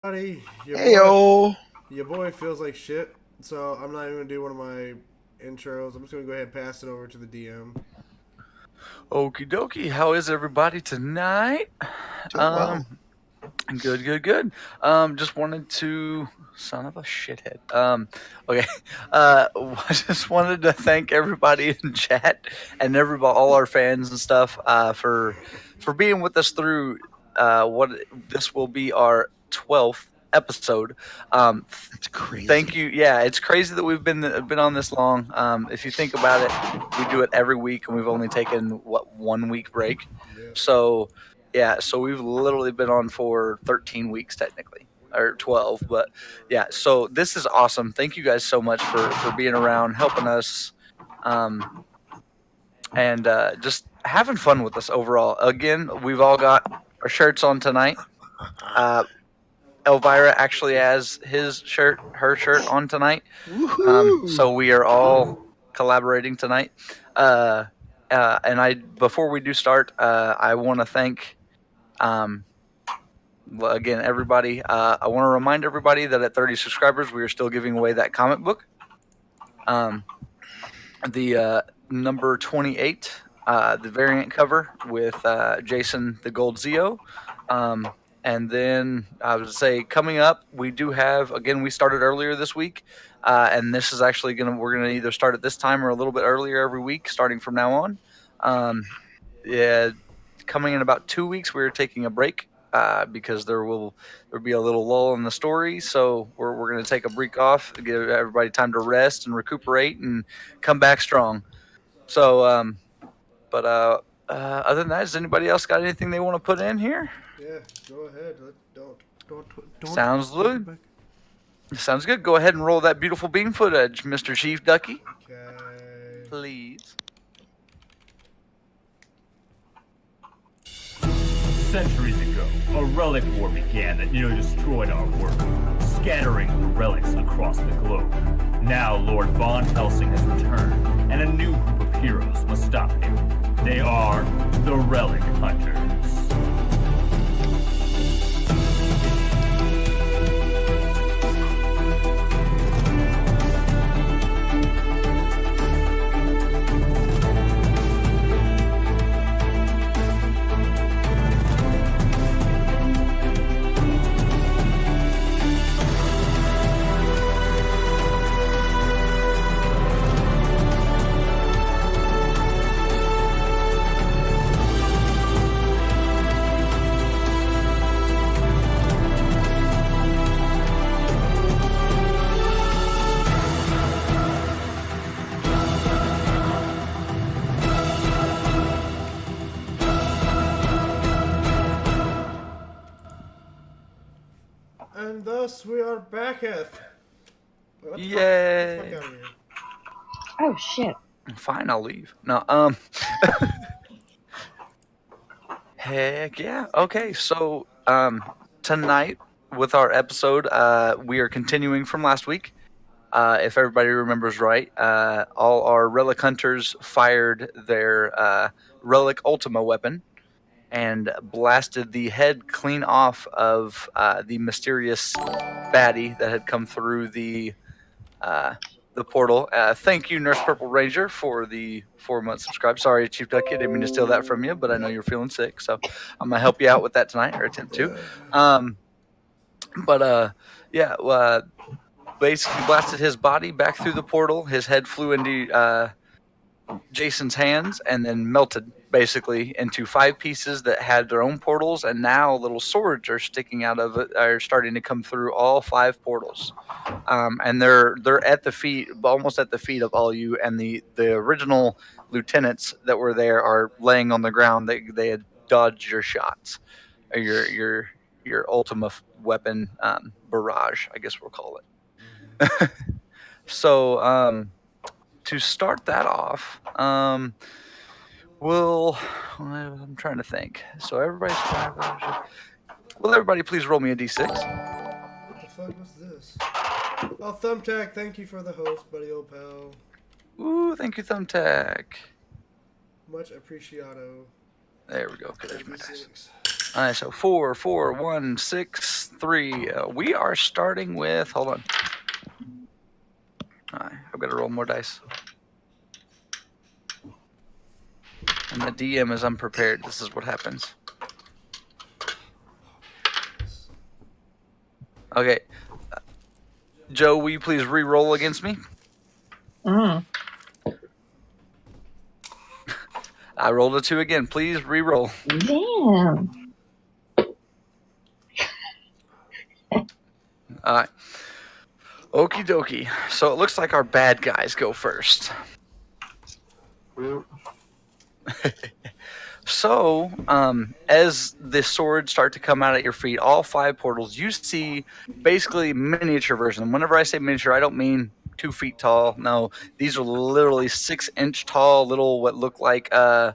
Buddy, Heyo. your boy feels like shit, so I'm not even gonna do one of my intros. I'm just gonna go ahead and pass it over to the DM. Okie dokie. How is everybody tonight? Doing well. Good. Just wanted to. Son of a shithead. Okay. I just wanted to thank everybody in chat and everybody, all our fans and stuff, for being with us through what this will be our 12th episode. That's crazy. Thank you. Yeah, it's crazy that we've been on this long. If you think about it, we do it every week, and we've only taken 1 week break. Yeah. So, yeah, so we've literally been on for 13 weeks technically, or 12. But yeah, so this is awesome. Thank you guys so much for being around, helping us, and just having fun with us overall. Again, we've all got our shirts on tonight. Elvira actually has her shirt on tonight. So we are all collaborating tonight. And before we do start, I want to thank, again, everybody. I want to remind everybody that at 30 subscribers, we are still giving away that comic book. The number 28, the variant cover with Jason the Gold Zeo. And then I would say coming up, we do have, again, we started earlier this week. And this is actually we're going to either start at this time or a little bit earlier every week, starting from now on. Yeah, coming in about 2 weeks, we're taking a break because there'll be a little lull in the story. So we're going to take a break off, give everybody time to rest and recuperate and come back strong. So, other than that, has anybody else got anything they want to put in here? Yeah, go ahead. Don't. Sounds good. Sounds good. Go ahead and roll that beautiful beam footage, Mr. ChiefDucky. Okay. Please. Centuries ago, a relic war began that nearly destroyed our world, scattering the relics across the globe. Now Lord Von Helsing has returned, and a new group of heroes must stop him. They are the Relic Hunters. And thus we are back at. Yay! Get the fuck out of here. Oh shit. Fine, I'll leave. No, heck yeah. Okay, so tonight with our episode, we are continuing from last week. If everybody remembers right, all our Relic Hunters fired their Relic Ultima weapon and blasted the head clean off of the mysterious baddie that had come through the portal. Thank you, Nurse Purple Ranger, for the 4-month subscribe. Sorry, ChiefDucky, I didn't mean to steal that from you, but I know you're feeling sick, so I'm gonna help you out with that tonight, or attempt to. Basically blasted his body back through the portal. His head flew into Jason's hands and then melted basically into 5 pieces that had their own portals, and now little swords are sticking out of it, are starting to come through all 5 portals. And they're at the feet, almost at the feet of all you, and the original lieutenants that were there are laying on the ground. They had dodged your shots, or your ultima weapon barrage, I guess we'll call it. So to start that off, I'm trying to think. So will everybody please roll me a d6? What the fuck was this? Oh, Thumbtack, thank you for the host, buddy, old pal. Ooh, thank you, Thumbtack. Much appreciado. There we go. Okay, there's my dice. All right, so 4, 4, 1, 6, 3. We are starting with. Hold on. All right, I've got to roll more dice. And the DM is unprepared. This is what happens. Okay. Joe, will you please re-roll against me? Mm. I rolled a 2 again. Please re-roll. Damn. All right. Okie dokie. So it looks like our bad guys go first. So, as the swords start to come out at your feet, all 5 portals, you see basically miniature version. Whenever I say miniature, I don't mean 2 feet tall. No, these are literally 6-inch tall, little what look like the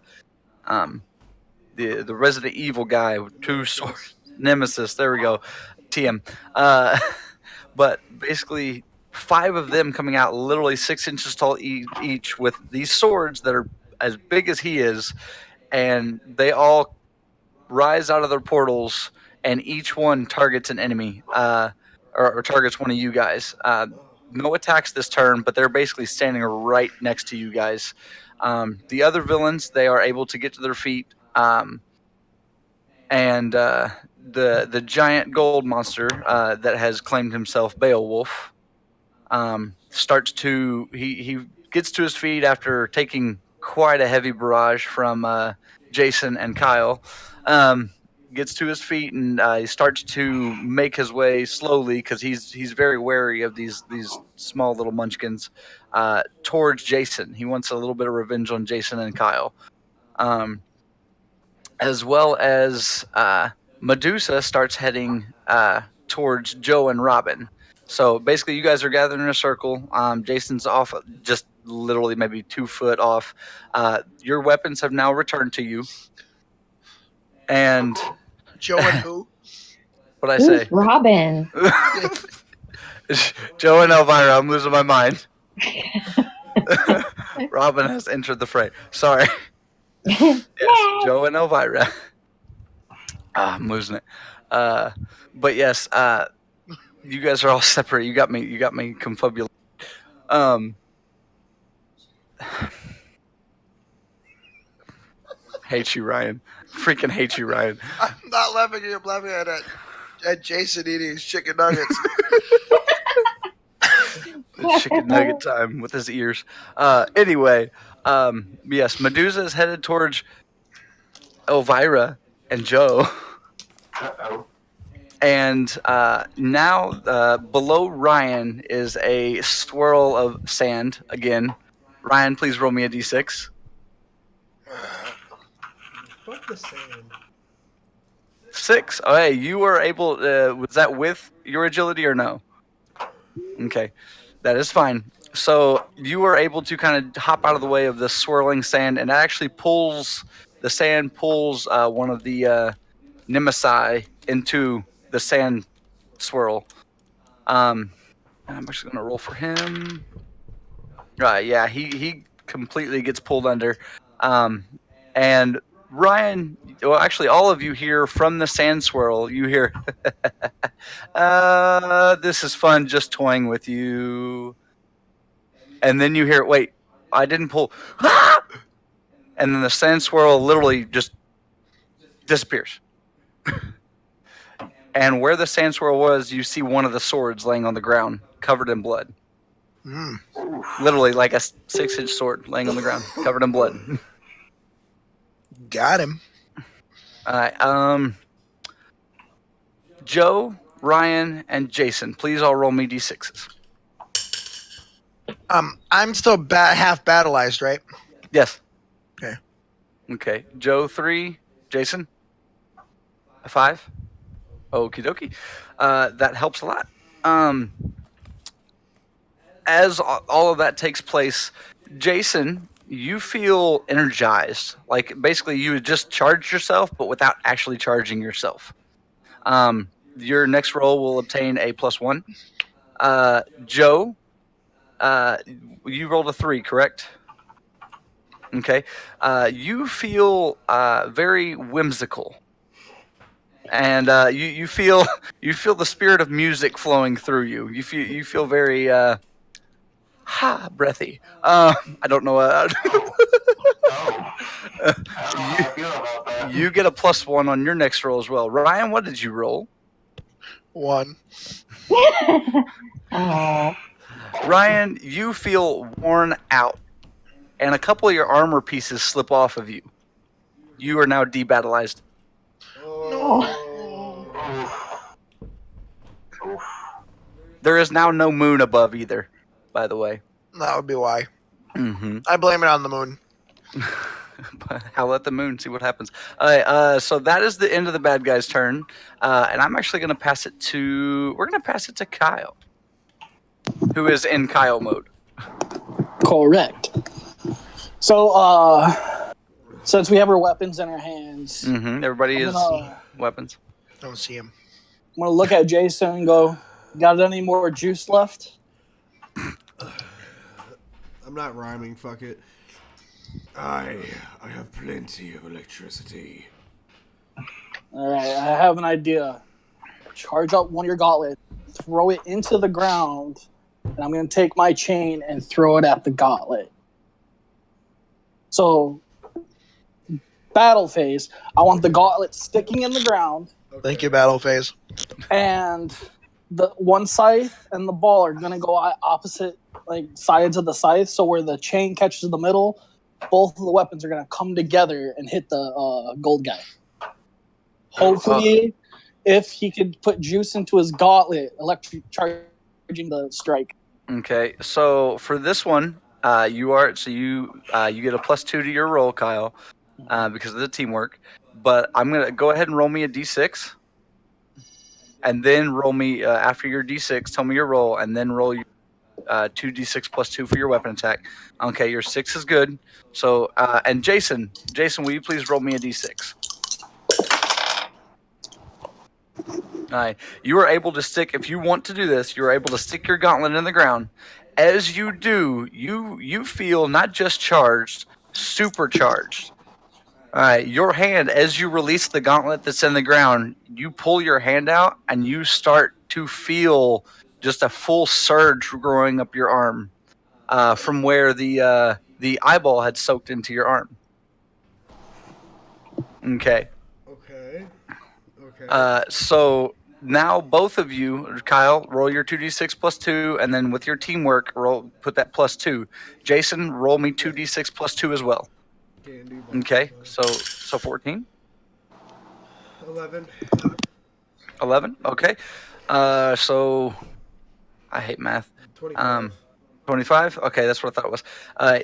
Resident Evil guy with 2 swords. Nemesis. There we go. TM. But basically, 5 of them coming out, literally 6 inches tall each, with these swords that are as big as he is. And they all rise out of their portals, and each one targets an enemy, or targets one of you guys. No attacks this turn, but they're basically standing right next to you guys. The other villains, they are able to get to their feet, and the giant gold monster that has claimed himself Beowulf starts to he gets to his feet after taking quite a heavy barrage from Jason and Kyle. Gets to his feet and he starts to make his way slowly because he's very wary of these small little munchkins towards Jason. He wants a little bit of revenge on Jason and Kyle, as well as Medusa starts heading towards Joe and Robin. So basically, you guys are gathered in a circle. Jason's off, just literally maybe 2 foot off. Your weapons have now returned to you. And Joe and who? what I Who's say? Robin? Joe and Elvira. I'm losing my mind. Robin has entered the fray. Sorry. Yes, Joe and Elvira. I'm losing it. But yes, you guys are all separate. You got me confabulated. Hate you, Ryan. Freaking hate you, Ryan. I'm not laughing at you. I'm laughing at Jason eating his chicken nuggets. Chicken nugget time with his ears. Anyway, yes, Medusa is headed towards Elvira and Joe. Uh-oh. And now below Ryan is a swirl of sand again. Ryan, please roll me a d6. Fuck the sand. 6. Oh, hey, you were able. Was that with your agility or no? Okay, that is fine. So you were able to kind of hop out of the way of the swirling sand, and it actually pulls one of the Nemesi into the sand swirl. I'm actually going to roll for him. Yeah, he completely gets pulled under. And Ryan, well, actually, all of you hear from the sand swirl, you hear, this is fun just toying with you. And then you hear, wait, I didn't pull. And then the sand swirl literally just disappears. And where the sand swirl was, you see one of the swords laying on the ground, covered in blood. Mm. Literally like a 6-inch sword laying on the ground, covered in blood. Got him. All right. Joe, Ryan, and Jason, please all roll me d6s. I'm still half battleized, right? Yes. Okay. Okay. Joe 3, Jason 5. Okie dokie. That helps a lot. As all of that takes place, Jason, you feel energized. Like basically you just charged yourself, but without actually charging yourself. Your next roll will obtain a +1. Joe, you rolled a 3, correct? Okay. You feel very whimsical. and you feel the spirit of music flowing through you. You feel very breathy. I don't know. You get a +1 on your next roll as well. Ryan, what did you roll? 1. Oh. Ryan, you feel worn out, and a couple of your armor pieces slip off of you. You are now debattleized. There is now no moon above either, by the way. That would be why. Mm-hmm. I blame it on the moon. Howl at the moon, see what happens. All right, so that is the end of the bad guy's turn, and I'm actually going to pass it to. We're going to pass it to Kyle, who is in Kyle mode. Correct. So, since we have our weapons in our hands, Everybody is weapons. Don't see him. I'm gonna look at Jason and go, "Got any more juice left?" I'm not rhyming. Fuck it. I have plenty of electricity. All right, I have an idea. Charge up one of your gauntlets, throw it into the ground, and I'm gonna take my chain and throw it at the gauntlet. So, battle phase. I want the gauntlet sticking in the ground. Okay. Thank you, battle phase. And the one scythe and the ball are gonna go opposite sides of the scythe. So where the chain catches the middle, both of the weapons are gonna come together and hit the gold guy. Hopefully, if he could put juice into his gauntlet, electric charging the strike. Okay, so for this one, you get a +2 to your roll, Kyle, because of the teamwork. But I'm gonna go ahead and roll me a d6, and then roll me after your d6. Tell me your roll, and then roll your 2d6 +2 for your weapon attack. Okay, your 6 is good. So and Jason, will you please roll me a d6? All right, you are able to stick. If you want to do this, you are able to stick your gauntlet in the ground. As you do, you feel not just charged, supercharged. All right, your hand, as you release the gauntlet that's in the ground, you pull your hand out and you start to feel just a full surge growing up your arm from where the eyeball had soaked into your arm. Okay. So now both of you, Kyle, roll your 2d6 +2, and then with your teamwork, put that +2. Jason, roll me 2d6 +2 as well. Okay, so 14? 11. 11? Okay. So I hate math. 25. 25? Okay, that's what I thought it was.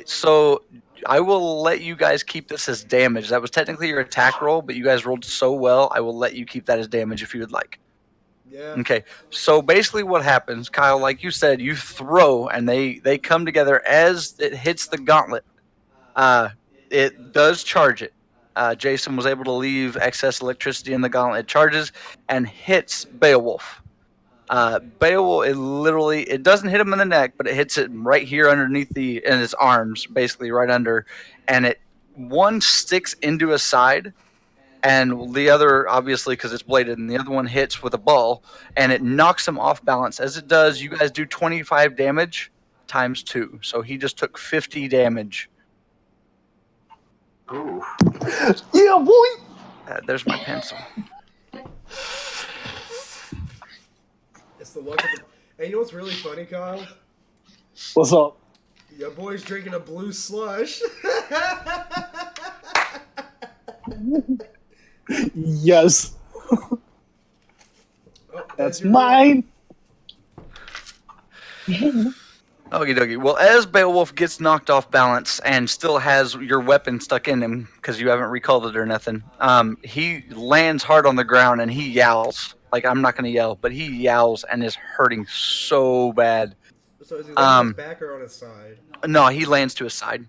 So I will let you guys keep this as damage. That was technically your attack roll, but you guys rolled so well, I will let you keep that as damage if you would like. Yeah. Okay, so basically what happens, Kyle, like you said, you throw, and they come together as it hits the gauntlet. It does charge it. Jason was able to leave excess electricity in the gauntlet. It charges and hits Beowulf. Beowulf, it doesn't hit him in the neck, but it hits it right here underneath in his arms, basically right under, and one sticks into his side, and the other, obviously because it's bladed, and the other one hits with a ball, and it knocks him off balance. As it does, you guys do 25 damage times 2, so he just took 50 damage. Ooh. Yeah, boy. There's my pencil. It's the luck of the... Hey, you know what's really funny, Kyle? What's up? Your boy's drinking a blue slush. Yes. Oh, That's your mine. Okie dokie. Well, as Beowulf gets knocked off balance and still has your weapon stuck in him because you haven't recalled it or nothing, he lands hard on the ground and he yowls. Like, I'm not going to yell, but he yowls and is hurting so bad. So is he on his back or on his side? No, he lands to his side.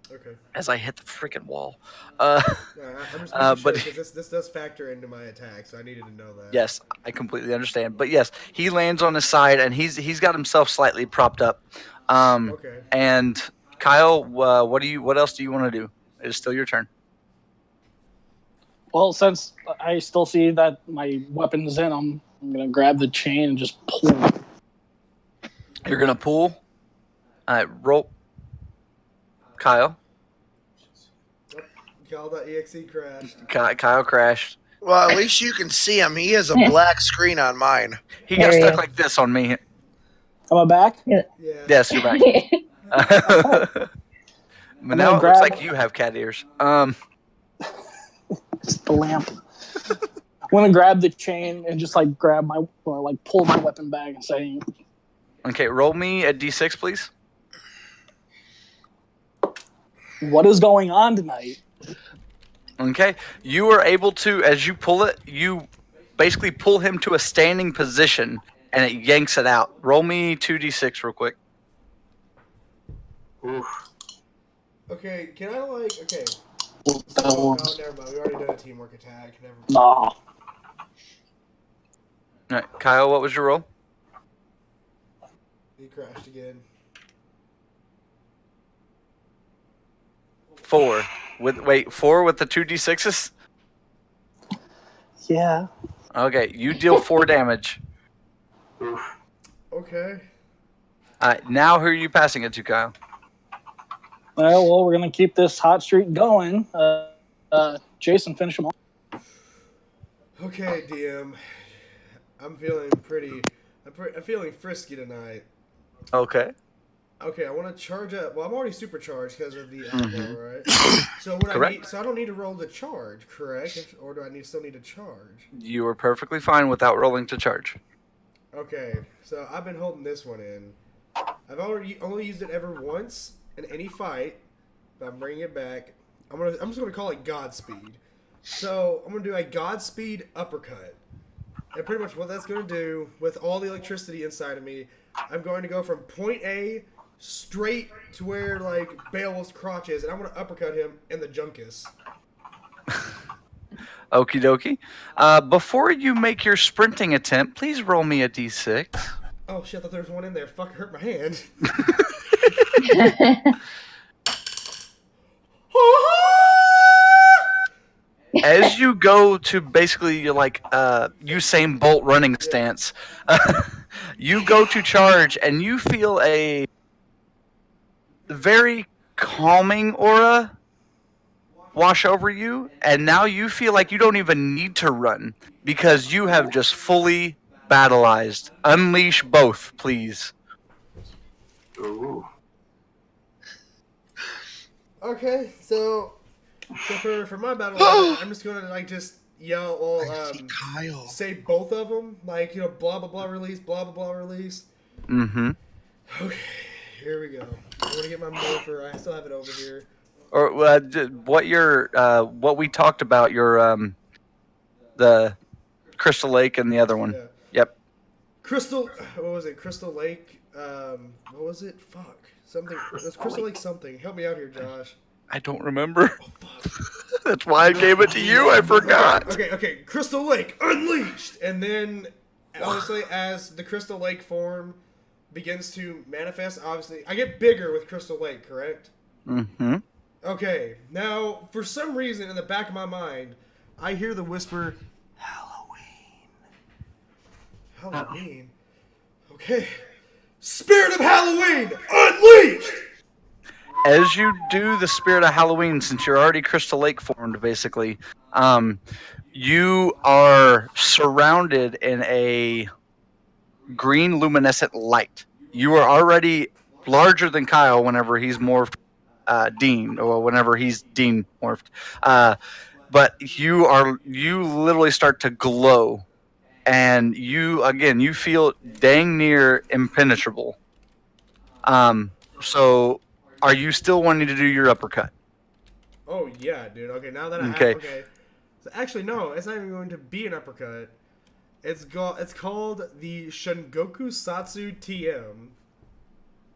Okay. As I hit the freaking wall. I'm just making but sure, because this does factor into my attack, so I needed to know that. Yes, I completely understand. But yes, he lands on his side, and he's got himself slightly propped up. Okay. And Kyle, what else do you want to do? It is still your turn. Well, since I still see that my weapon's in him, I'm gonna grab the chain and just pull it. You're gonna pull. Roll. Kyle. Cal.exe crashed. Kyle crashed. Well, at least you can see him. He has a black screen on mine. He got There stuck you like this on me. Am I back? Yeah. Yes, you're back. But now it looks like you have cat ears. It's the lamp. I'm gonna grab the chain and just like grab my or like pull my weapon bag and say, Okay, roll me a d6, please. "What is going on tonight?" Okay, you are able to, as you pull it, you basically pull him to a standing position, and it yanks it out. Roll me 2d6 real quick. Okay, can I okay. That So, works. no, never mind. We already did a teamwork attack. Never mind. Nah. All right, Kyle, what was your roll? He crashed again. 4. Wait, 4 with the 2d6s? Yeah. Okay, you deal 4 damage. Okay. Alright, now who are you passing it to, Kyle? Well, we're gonna keep this hot streak going. Jason, finish him off. Okay, DM. I'm feeling I'm feeling frisky tonight. Okay. Okay, I want to charge up. Well, I'm already supercharged because of the elbow, right? So what Correct. so I don't need to roll the charge, correct? Or do I still need to charge? You are perfectly fine without rolling to charge. Okay, so I've been holding this one in. I've only used it ever once in any fight, but I'm bringing it back. I'm just gonna call it Godspeed. So I'm gonna do a Godspeed uppercut, and pretty much what that's gonna do with all the electricity inside of me, I'm going to go from point A straight to where like Beowulf's crotch is, and I'm gonna uppercut him in the junkus. Okie dokie. Before you make your sprinting attempt, please roll me a d6. Oh shit! I thought there was one in there. Fuck! It hurt my hand. As you go to basically your Usain Bolt running stance, you go to charge and you feel a very calming aura wash over you, and now you feel like you don't even need to run because you have just fully battleized. Unleash both, please. Ooh. Okay, so for my battle, I'm just gonna just yell, Kyle. say both of them, blah blah blah release, blah blah blah release. Mm-hmm. Okay, here we go. I'm gonna get my morpher. I still have it over here. Or what we talked about, the Crystal Lake and the other one. Yeah. Yep. What was it? Crystal Lake. What was it? Fuck. Something. It was Crystal Lake something. Help me out here, Josh. I don't remember. That's why I gave it to you. I forgot. Okay. Crystal Lake Unleashed, and then obviously as the Crystal Lake form begins to manifest, obviously I get bigger with Crystal Lake, correct? Mm-hmm. Okay. Now, for some reason, in the back of my mind, I hear the whisper, Halloween. Okay. Spirit of Halloween Unleashed. As you do the Spirit of Halloween, since you're already Crystal Lake formed, basically, you are surrounded in a green luminescent light. You are already larger than Kyle whenever he's morphed Dean, or whenever he's Dean morphed. But you literally start to glow, and you feel dang near impenetrable. So are you still wanting to do your uppercut? Oh yeah, dude. Okay, now that okay. So actually, no, it's not even going to be an uppercut. It's called the Shungoku Satsu TM.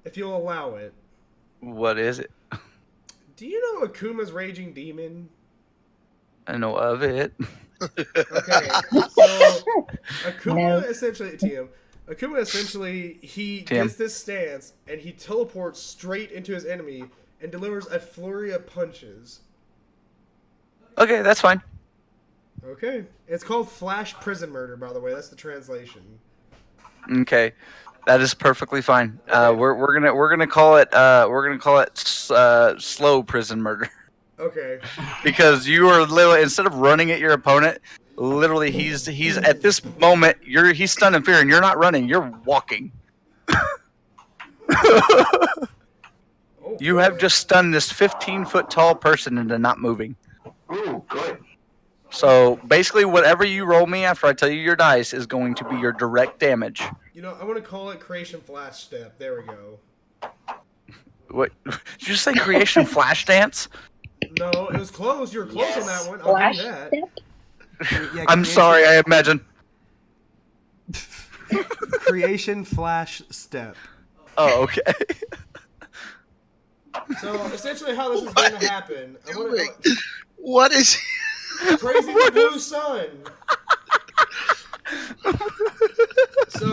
If you'll allow it. What is it? Do you know Akuma's Raging Demon? I know of it. Okay, so Akuma No. essentially TM. Akuma essentially he TM. gets this stance and he teleports straight into his enemy and delivers a flurry of punches. Okay, that's fine. Okay. It's called Flash Prison Murder, by the way. That's the translation. Okay, that is perfectly fine. Okay. We're gonna call it slow prison murder Okay. because you are literally, instead of running at your opponent, literally he's at this moment he's stunned in fear and you're not running, you're walking. Oh, You have just stunned this 15-foot tall person into not moving. Ooh, good. So basically, whatever you roll me after I tell you your dice is going to be your direct damage. You know, I want to call it Creation Flash Step. There we go. What? Did you just say creation flash dance? No, it was close. You were close on that one. I'll Flash give you that. step? Yeah, I'm sorry, I imagine. Creation Flash Step. Oh, okay. So essentially, how this is going to happen? I want Doing? What is? Crazy the Blue Sun. So,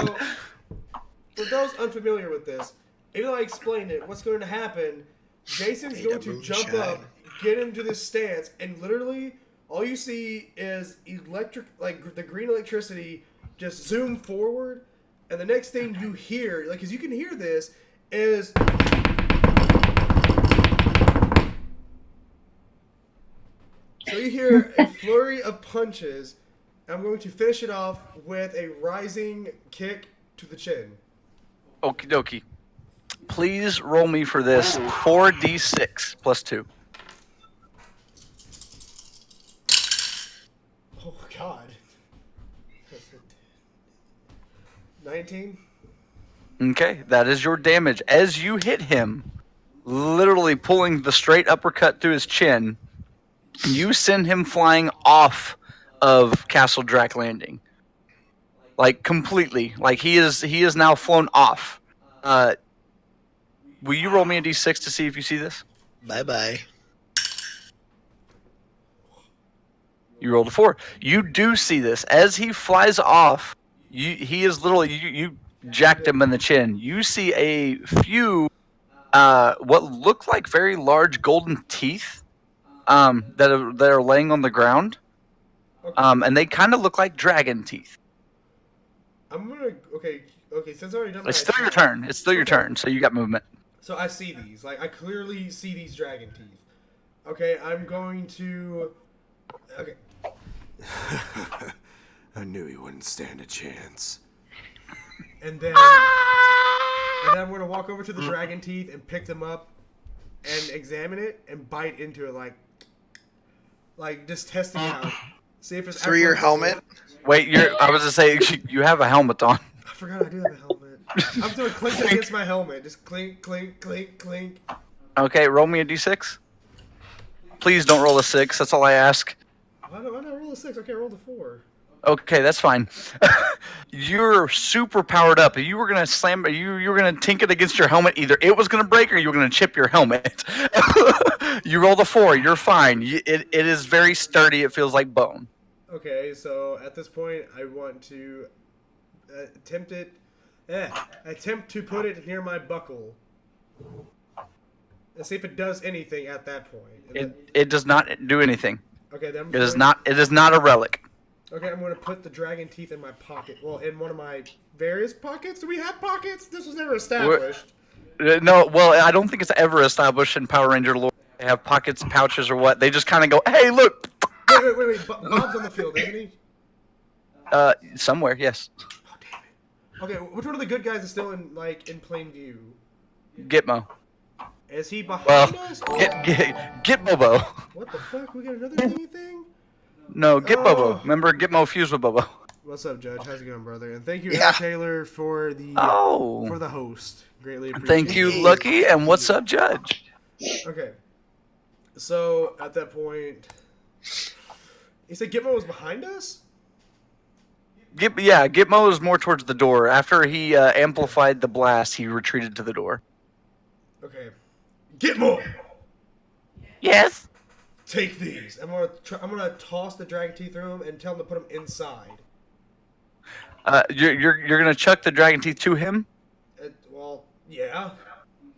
for those unfamiliar with this, even though I explained it, what's going to happen? Jason's Made going of to moonshine. jump up, get into this stance, and literally all you see is electric, like the green electricity, just zoom forward, and the next thing you hear, like, because you can hear this, is. So you hear a flurry of punches. I'm going to finish it off with a rising kick to the chin. Okie dokie. Please roll me for this 4d6 plus 2. Oh, God. 19? Okay, that is your damage. As you hit him, literally pulling the straight uppercut through his chin, you send him flying off of Castle Drac Landing. Like, completely. Like, he is now flown off. Will you roll me a d6 to see if you see this? Bye. You rolled a 4. You do see this. As he flies off, he is literally, you jacked him in the chin. You see a few, what look like very large golden teeth that are laying on the ground. Okay. And they kind of look like dragon teeth. I'm gonna. Okay, since I already done my It's still your attack- turn. It's still your Okay. turn, so you got movement. So I see these. Like, I clearly see these dragon teeth. Okay, I'm going to. Okay. I knew he wouldn't stand a chance. And then I'm gonna walk over to the dragon teeth and pick them up and examine it and bite into it like just testing it out. See if it's Through your actually- helmet? Wait, I was to say you have a helmet on. I forgot I do have a helmet. I'm just gonna clink it against my helmet. Just clink, clink, clink, clink. Okay, roll me a d6. Please don't roll a 6. That's all I ask. Why not roll a 6? Okay, roll the 4. Okay, that's fine. You're super powered up. You were gonna slam. You were gonna tink it against your helmet. Either it was gonna break or you were gonna chip your helmet. You rolled a 4. You're fine. It is very sturdy. It feels like bone. Okay, so at this point, I want to attempt to put it near my buckle. Let's see if it does anything at that point. It does not do anything. Okay, then It is not a relic. Okay, I'm going to put the dragon teeth in my pocket. Well, in one of my various pockets. Do we have pockets? This was never established. No, well, I don't think it's ever established in Power Ranger lore. They have pockets, pouches, or what. They just kind of go, "Hey, look." Wait. Bob's on the field, isn't he? Somewhere, yes. Oh, damn it. Okay, which one of the good guys is still in plain view? Gitmo. Is he behind Well, us? get Bobo. What the fuck? We got another thingy thing? No, get Oh. Bobo. Remember, Gitmo fused with Bobo. What's up, Judge? How's it going, brother? And thank you, Yeah. Al Taylor, for the Oh, host. Greatly appreciate thank you, Lucky. And what's up, Judge? Okay. So at that point, you said Gitmo was behind us? Gitmo is more towards the door. After he amplified the blast, he retreated to the door. Okay. Gitmo, Yes. take these. I'm gonna toss the dragon teeth through them and tell him to put them inside. You're gonna chuck the dragon teeth to him. Well, yeah.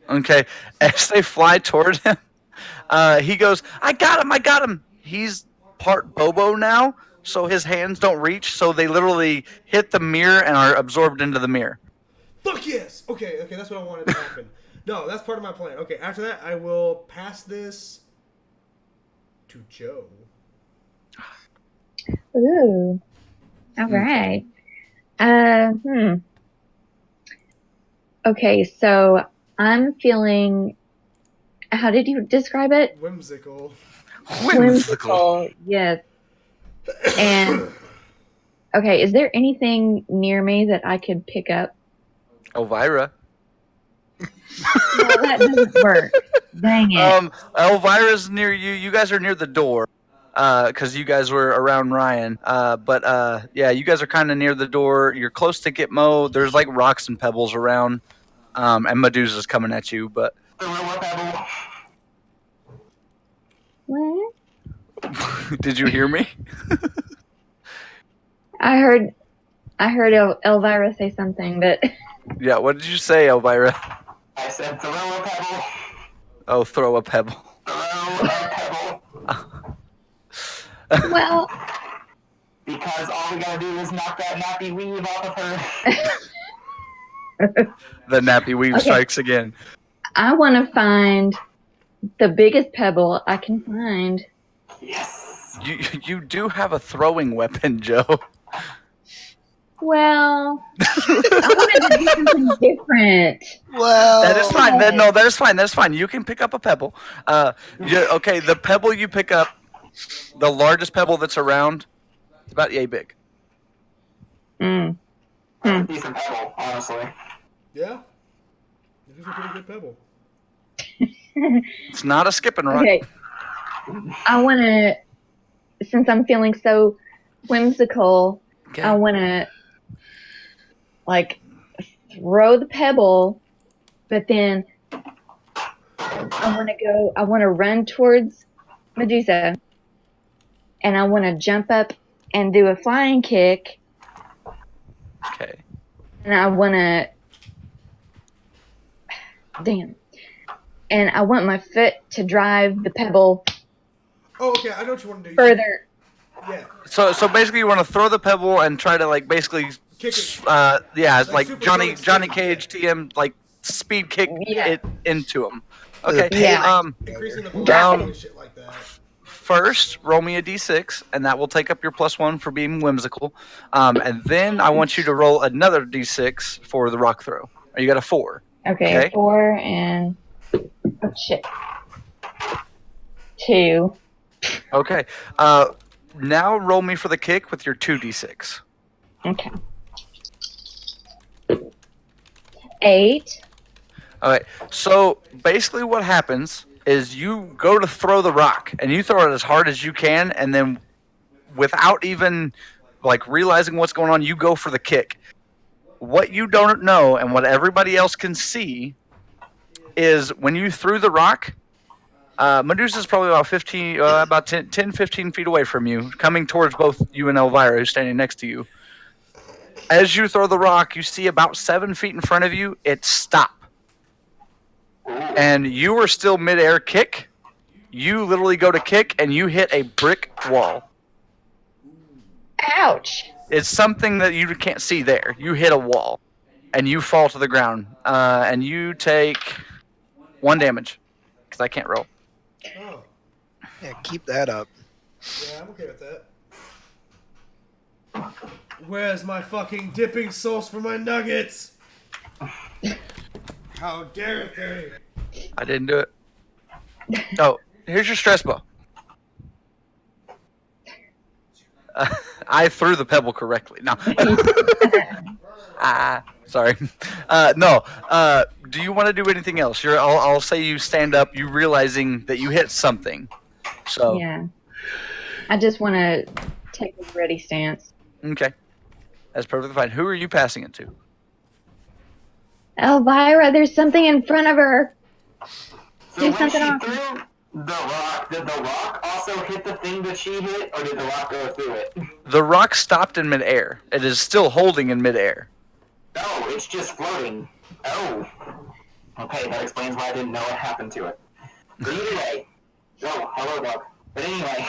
Okay. As they fly toward him, he goes, I got him. He's part Bobo now, so his hands don't reach, so they literally hit the mirror and are absorbed into the mirror. Fuck yes! Okay, that's what I wanted to happen. No, that's part of my plan. Okay, after that, I will pass this to Joe. Ooh. All right. Okay, so I'm feeling. How did you describe it? Whimsical. Whimsical. Yes. And okay, is there anything near me that I could pick up? Elvira. No, that doesn't work. Dang it. Elvira's near you. You guys are near the door. Because you guys were around Ryan. But yeah, you guys are kind of near the door. You're close to Gitmo. There's like rocks and pebbles around. And Medusa's coming at you, but. What? Did you hear me? I heard Elvira say something, but Yeah, what did you say, Elvira? I said throw a pebble. Oh, throw a pebble. Throw a pebble. well, Because all we gotta do is knock that nappy weave off of her. The nappy weave strikes again. I want to find the biggest pebble I can find. Yes. You do have a throwing weapon, Joe. Well, I wanted to do something different. Well, That is fine. That is fine. That's fine. You can pick up a pebble. Okay, the pebble you pick up, the largest pebble that's around, it's about yay big. Mm. That's a decent pebble, honestly. Yeah? This is a pretty good pebble. It's not a skipping rock. Okay. I want to, since I'm feeling so whimsical, Okay. I want to, like, throw the pebble, but then I want to run towards Medusa, and I want to jump up and do a flying kick, Okay. and I want to, and I want my foot to drive the pebble Oh, okay, I know what you want to do. further. Yeah. So basically, you want to throw the pebble and try to like basically, Kick it. yeah, it's like Super Johnny Sonic Cage speed. TM like speed kick Yeah. it into him. Okay. Yeah. Increasing the Down. velocity and shit like that. First, roll me a d6, and that will take up your +1 for being whimsical. And then I want you to roll another d6 for the rock throw. You got a 4. Okay, Okay. 4 and oh shit, 2. Okay. Now roll me for the kick with your 2d6. Okay. 8. Okay. So basically, what happens is you go to throw the rock, and you throw it as hard as you can, and then without even like realizing what's going on, you go for the kick. What you don't know, and what everybody else can see, is when you threw the rock, Medusa's probably about 10, 15 feet away from you, coming towards both you and Elvira, who's standing next to you. As you throw the rock, you see about 7 feet in front of you, it stop. And you are still mid-air kick. You literally go to kick, and you hit a brick wall. Ouch. It's something that you can't see there. You hit a wall, and you fall to the ground. And you take 1 damage, because I can't roll. Oh, yeah, keep that up. yeah, I'm okay with that. Where's my fucking dipping sauce for my nuggets? How dare they? I didn't do it. Oh, here's your stress ball. I threw the pebble correctly. No. Sorry. No. Do you want to do anything else? I'll say you stand up, you realizing that you hit something. So. Yeah. I just want to take a ready stance. Okay. That's perfectly fine. Who are you passing it to? Elvira, there's something in front of her. So Do when something she awesome. threw the rock, did the rock also hit the thing that she hit, or did the rock go through it? The rock stopped in midair. It is still holding in midair. No, it's just floating. Oh. Okay, that explains why I didn't know what happened to it. But either way. Oh, hello, dog. But anyway.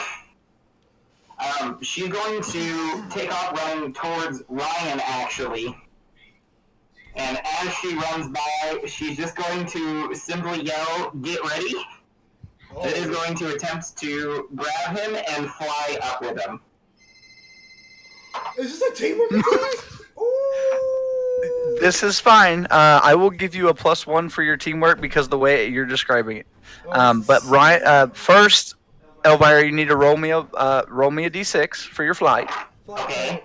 She's going to take off running towards Ryan, actually. And as she runs by, she's just going to simply yell, "Get ready!" Oh. It is going to attempt to grab him and fly up with him. Is this a teamwork attack? Ooh. This is fine. I will give you a +1 for your teamwork because of the way you're describing it. But Ryan, first, Elvira, you need to roll me a d6 for your flight. Okay.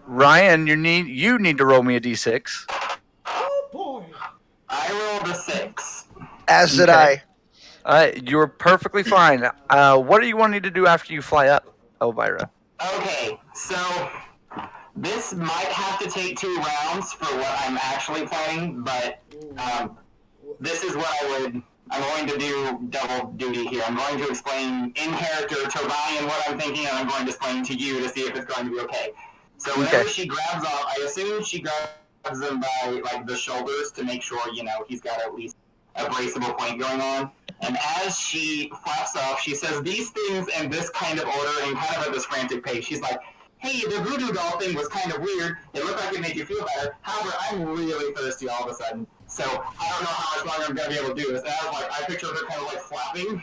Ryan, you need to roll me a d6. Oh boy. I rolled a 6. As did Okay. I. You're perfectly fine. What are you wanting to do after you fly up, Elvira? Okay, so this might have to take 2 rounds for what I'm actually planning, but this is what I'm going to do double duty here. I'm going to explain in character to Ryan what I'm thinking, and I'm going to explain to you to see if it's going to be okay. So whenever she grabs off, I assume she grabs him by like the shoulders to make sure, he's got at least a braceable point going on. And as she flaps off, she says these things in this kind of order and kind of at this frantic pace. She's like, "Hey, the voodoo doll thing was kind of weird. It looked like it made you feel better. However, I'm really thirsty all of a sudden. So I don't know how much longer I'm going to be able to do this." And I picture her kind of like flapping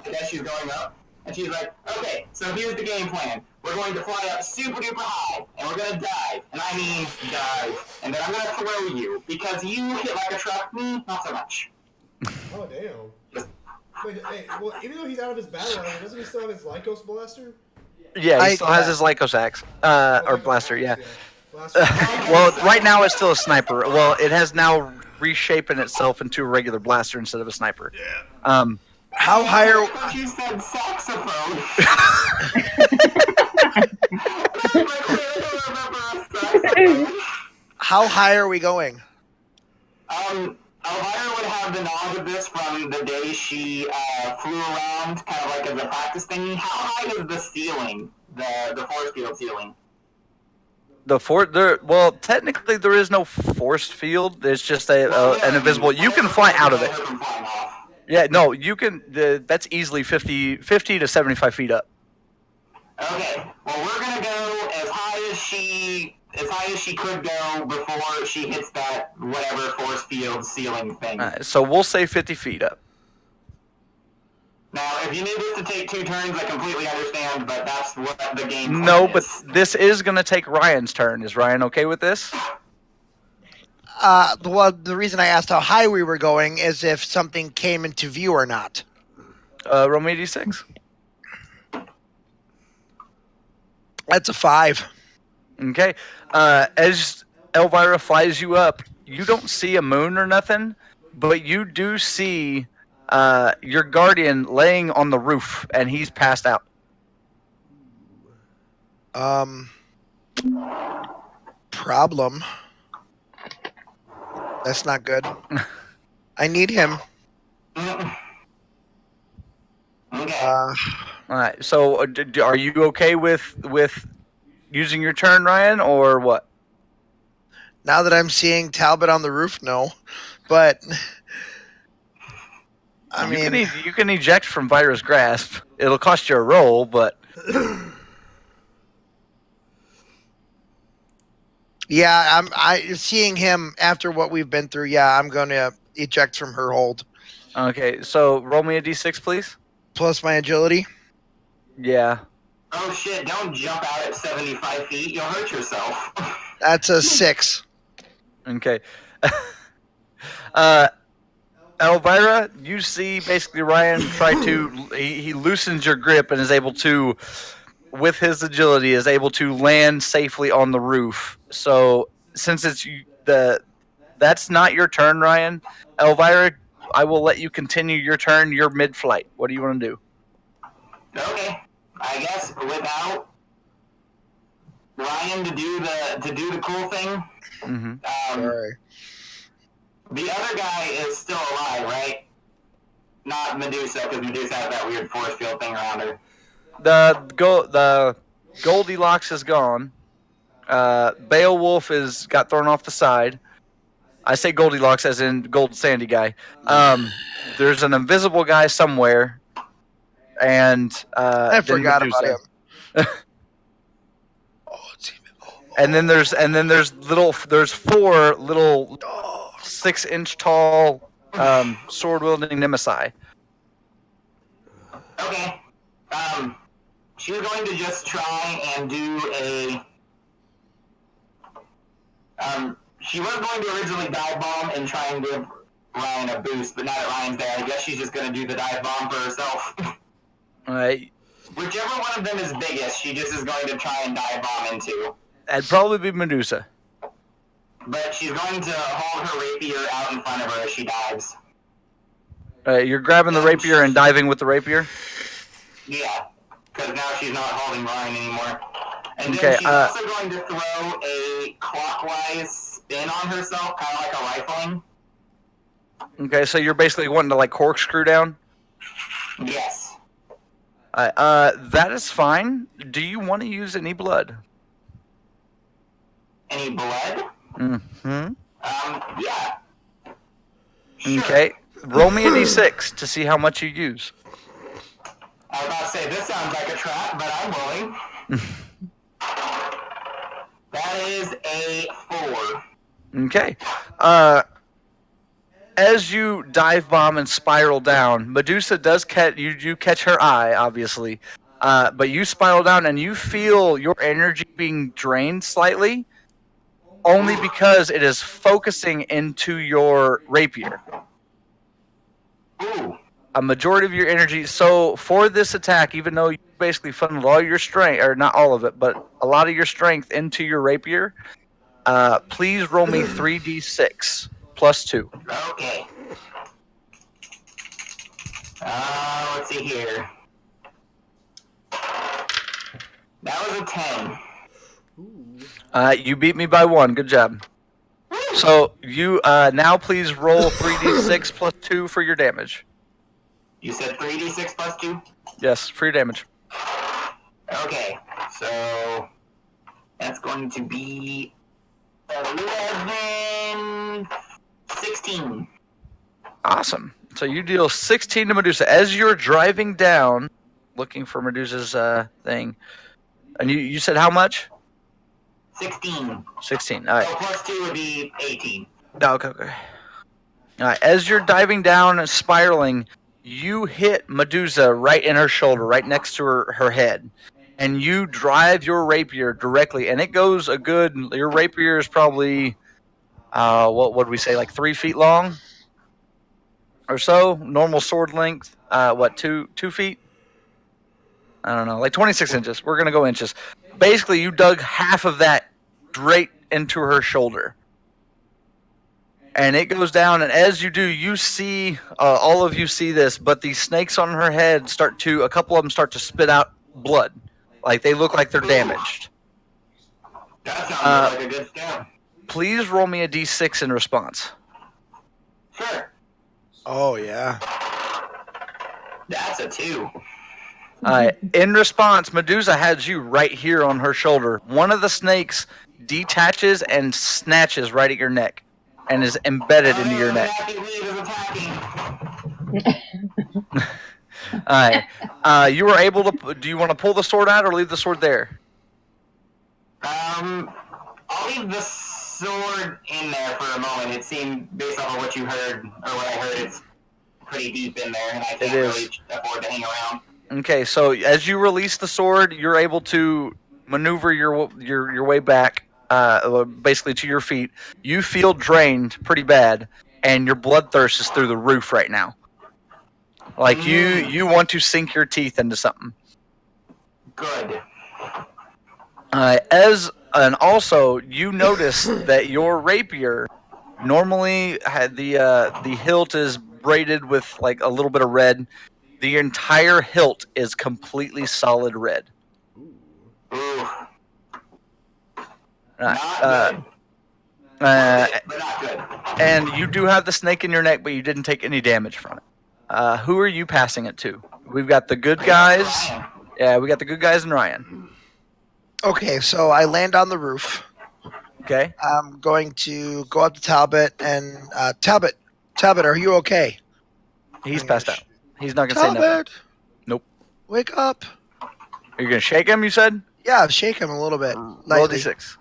as she's going up. And she's like, "Okay, so here's the game plan. We're going to fly up super duper high, and we're going to dive. And I mean dive. And then I'm going to throw you, because you hit like a truck. Me, not so much." Oh damn. Wait, hey, well, even though he's out of his battle line, doesn't he still have his Lycos blaster? Yeah, he still has his Lycos axe, or blaster. Yeah. Blaster. Well, right now it's still a sniper. Well, it has now reshapen itself into a regular blaster instead of a sniper. Yeah. How high are... I thought you said saxophone. How high are we going? Elvira would have the knowledge of this from the day she flew around, kind of like as a practice thingy. How high is the ceiling, the force field ceiling? Well, technically there is no force field. It's just an invisible. You can fly out of it. Yeah, no, you can. That's easily 50 to 75 feet up. Okay, well we're gonna go as high as she could go before she hits that whatever force field ceiling thing. So we'll say 50 feet up. Now, if you need this to take 2 turns, I completely understand, but that's what the game plan No, is. but this is going to take Ryan's turn. Is Ryan okay with this? Well, the reason I asked how high we were going is if something came into view or not. Roll me a d6. That's a 5. Okay. As Elvira flies you up, you don't see a moon or nothing, but you do see your guardian laying on the roof, and he's passed out. Problem. That's not good. I need him. Okay. All right. So, are you okay with using your turn, Ryan, or what? Now that I'm seeing Talbot on the roof, no. But I mean, you can eject from Vira's grasp. It'll cost you a roll, but yeah, I'm seeing him after what we've been through. Yeah, I'm going to eject from her hold. Okay. So, roll me a d6, please. Plus my agility. Yeah. Oh shit, don't jump out at 75 feet, you'll hurt yourself. That's a 6. Okay. Elvira, you see basically Ryan try to he loosens your grip and is able to, with his agility, is able to land safely on the roof. So since that's not your turn, Ryan, Elvira, I will let you continue your turn. You're mid-flight. What do you want to do? Okay. I guess without Ryan to do the cool thing. Mm-hmm. Sorry. The other guy is still alive, right? Not Medusa, because Medusa has that weird force field thing around her. The Goldilocks is gone. Beowulf got thrown off the side. I say Goldilocks as in Gold Sandy guy. There's an invisible guy somewhere, and I forgot about him. And then there's 4 little 6-inch tall sword wielding nemesis. Okay. She was going to just try and do a. She was going to originally dive bomb and try and give Ryan a boost, but now that Ryan's there, I guess she's just going to do the dive bomb for herself. All right. Whichever one of them is biggest, she just is going to try and dive bomb into. That'd probably be Medusa. But she's going to hold her rapier out in front of her as she dives. You're grabbing the rapier and diving with the rapier? Yeah, because now she's not holding Ryan anymore. And Okay, then she's also going to throw a clockwise spin on herself, kind of like a rifling. Okay, so you're basically wanting to like corkscrew down? Yes. That is fine. Do you want to use any blood? Any blood? Mm-hmm. Yeah. Sure. Okay. Roll me a d6 to see how much you use. I was about to say, this sounds like a trap, but I'm willing. That is a 4. Okay. As you dive bomb and spiral down, Medusa does catch you catch her eye, obviously. But you spiral down and you feel your energy being drained slightly, only because it is focusing into your rapier. Ooh. A majority of your energy. So for this attack, even though you basically funneled all your strength, or not all of it, but a lot of your strength into your rapier, please roll me 3d6 plus 2. Okay. Let's see here. That was a 10. You beat me by 1. Good job. So you now please roll 3d6 plus 2 for your damage. You said 3d6 plus 2? Yes, for your damage. Okay, so that's going to be 11, 16. Awesome. So you deal 16 to Medusa. As you're driving down, looking for Medusa's thing, and you said how much? 16. 16. All right. So plus 2 would be 18. Okay. All right. As you're diving down and spiraling, you hit Medusa right in her shoulder, right next to her head. And you drive your rapier directly, and it goes a good. Your rapier is probably, what would we say, like 3 feet long or so? Normal sword length, 2 feet? I don't know, like 26 inches. We're going to go inches. Basically, you dug half of that straight into her shoulder. And it goes down, and as you do, you see, all of you see this, but the snakes on her head a couple of them start to spit out blood. Like, they look like they're damaged. That sounds like a good stab. Please roll me a d6 in response. Sure. Oh, yeah. That's a 2. In response, Medusa has you right here on her shoulder. One of the snakes detaches and snatches right at your neck and is embedded into your neck. Happy Weed is attacking. You were able to. Do you want to pull the sword out or leave the sword there? I'll leave the sword in there for a moment. It seemed, based off of what you heard, or what I heard, it's pretty deep in there, and I can't really afford to hang around. Okay, so as you release the sword, you're able to maneuver your way back, basically to your feet. You feel drained pretty bad, and your bloodthirst is through the roof right now. Like you want to sink your teeth into something. Good. And also you notice that your rapier normally had the hilt is braided with like a little bit of red. The entire hilt is completely solid red. Ooh. But not good. And you do have the snake in your neck, but you didn't take any damage from it. Who are you passing it to? We've got the good guys. Ryan. Yeah, we got the good guys and Ryan. Okay, so I land on the roof. Okay. I'm going to go up to Talbot and Talbot, are you okay? He's passed out. He's not gonna say nothing. Talbot, Nope. wake up. Are you gonna shake him? You said. Yeah, shake him a little bit. Roll Lightly. d6.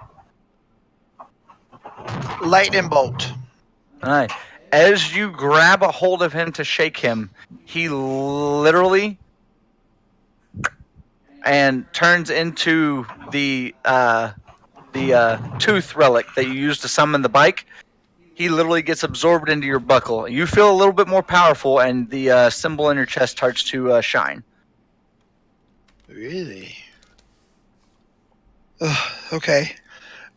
Lightning bolt. All right. As you grab a hold of him to shake him, he literally and turns into the tooth relic that you used to summon the bike. He literally gets absorbed into your buckle. You feel a little bit more powerful, and the symbol in your chest starts to shine. Really? Okay.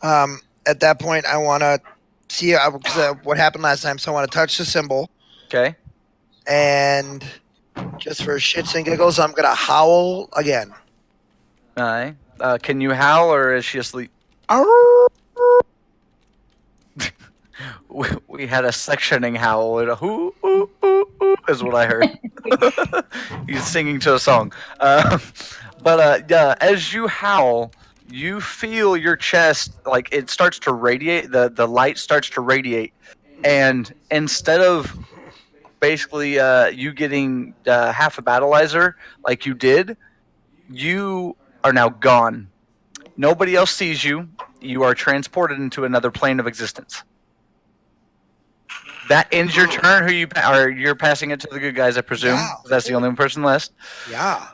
At that point, I want to see what happened last time, so I want to touch the symbol. Okay. And just for shits and giggles, I'm going to howl again. All right. Can you howl, or is she asleep? We had a sectioning howl. Hoo, ooh, ooh, ooh, is what I heard. He's singing to a song. But as you howl, you feel your chest, like it starts to radiate. The light starts to radiate. And instead of basically you getting half a battleizer like you did, you are now gone. Nobody else sees you. You are transported into another plane of existence. That ends your turn. You're passing it to the good guys, I presume. Yeah. That's the only person left. Yeah.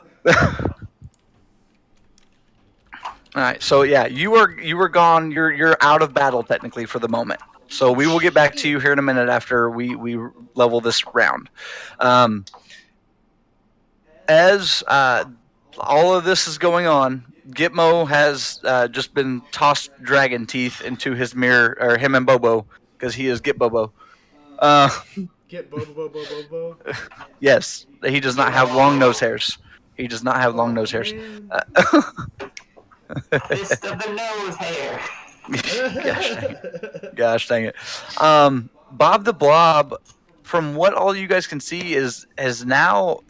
All right. So yeah, you were gone. You're out of battle technically for the moment. So we will get back to you here in a minute after we level this round. As all of this is going on, Gitmo has just been tossed dragon teeth into his mirror, or him and Bobo, because he is Gitbobo. Get Bobo. Yes, he does not have long nose hairs. He does not have long nose hairs. Fist of the nose hair. Gosh dang it. Bob the Blob, from what all you guys can see, he's not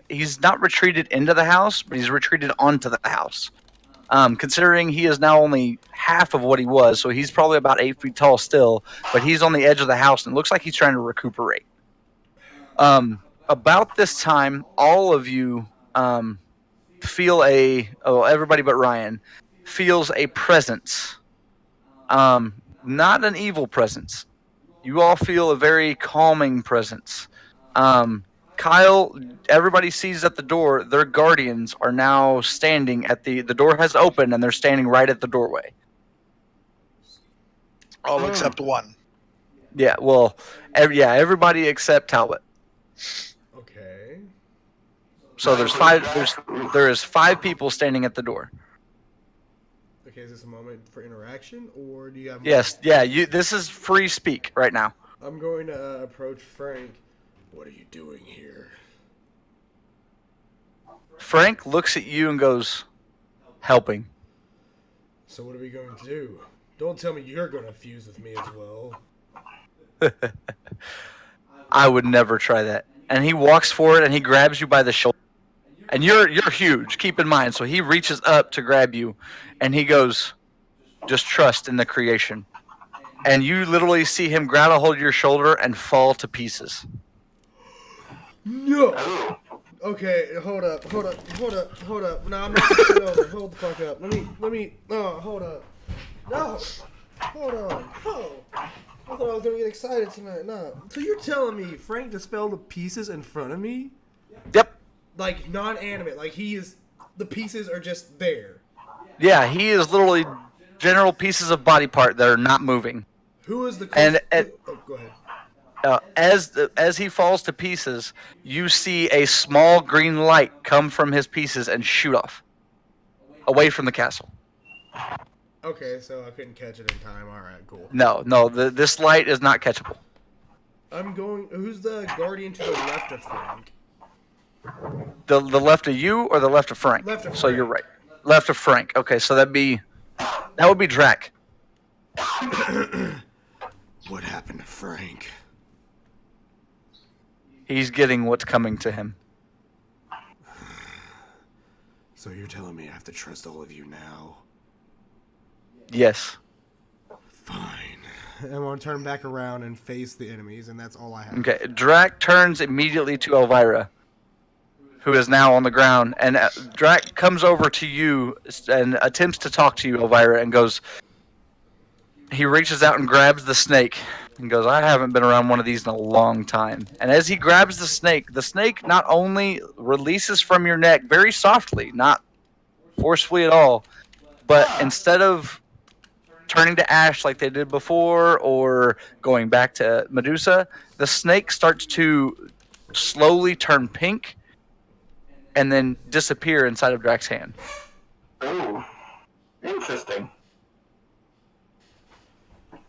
retreated into the house, but he's retreated onto the house. Considering he is now only half of what he was, so he's probably about 8 feet tall still, but he's on the edge of the house, and it looks like he's trying to recuperate. About this time, all of you feel everybody but Ryan feels a presence. Not an evil presence. You all feel a very calming presence. Kyle, everybody sees at the door, their guardians are now standing at the door has opened, and they're standing right at the doorway. All except one. Yeah, well, everybody except Talbot. Okay. So there is 5 people standing at the door. Okay, is this a moment for interaction, or do you have... Yes, yeah, this is free speak right now. I'm going to approach Frank. What are you doing here? Frank looks at you and goes, helping. So what are we going to do? Don't tell me you're going to fuse with me as well. I would never try that. And he walks forward and he grabs you by the shoulder. And you're huge, keep in mind. So he reaches up to grab you and he goes, just trust in the creation. And you literally see him grab a hold of your shoulder and fall to pieces. No! Okay, hold up. No, I'm not gonna sit over. Hold the fuck up. Let me, no, hold up. No! Hold on. No! I thought I was gonna get excited tonight. No. So you're telling me Frank just fell to pieces in front of me? Yep. Like, non-animate. Like, the pieces are just there. Yeah, he is literally general pieces of body part that are not moving. Who is the... go ahead. As he falls to pieces, you see a small green light come from his pieces and shoot off, away from the castle. Okay, so I couldn't catch it in time. All right, cool. No, this light is not catchable. I'm going... Who's the guardian to the left of Frank? The left of you or the left of Frank? Left of So Frank. you're right. Left of Frank. Okay, so that would be Drac. What happened to Frank? He's getting what's coming to him. So you're telling me I have to trust all of you now? Yes. Fine. I'm going to turn back around and face the enemies, and that's all I have. Okay, Drac turns immediately to Elvira, who is now on the ground, and Drac comes over to you and attempts to talk to you, Elvira, and goes. He reaches out and grabs the snake and goes, I haven't been around one of these in a long time. And as he grabs the snake not only releases from your neck very softly, not forcefully at all, but instead of turning to ash like they did before or going back to Medusa, the snake starts to slowly turn pink and then disappear inside of Drac's hand. Ooh, interesting.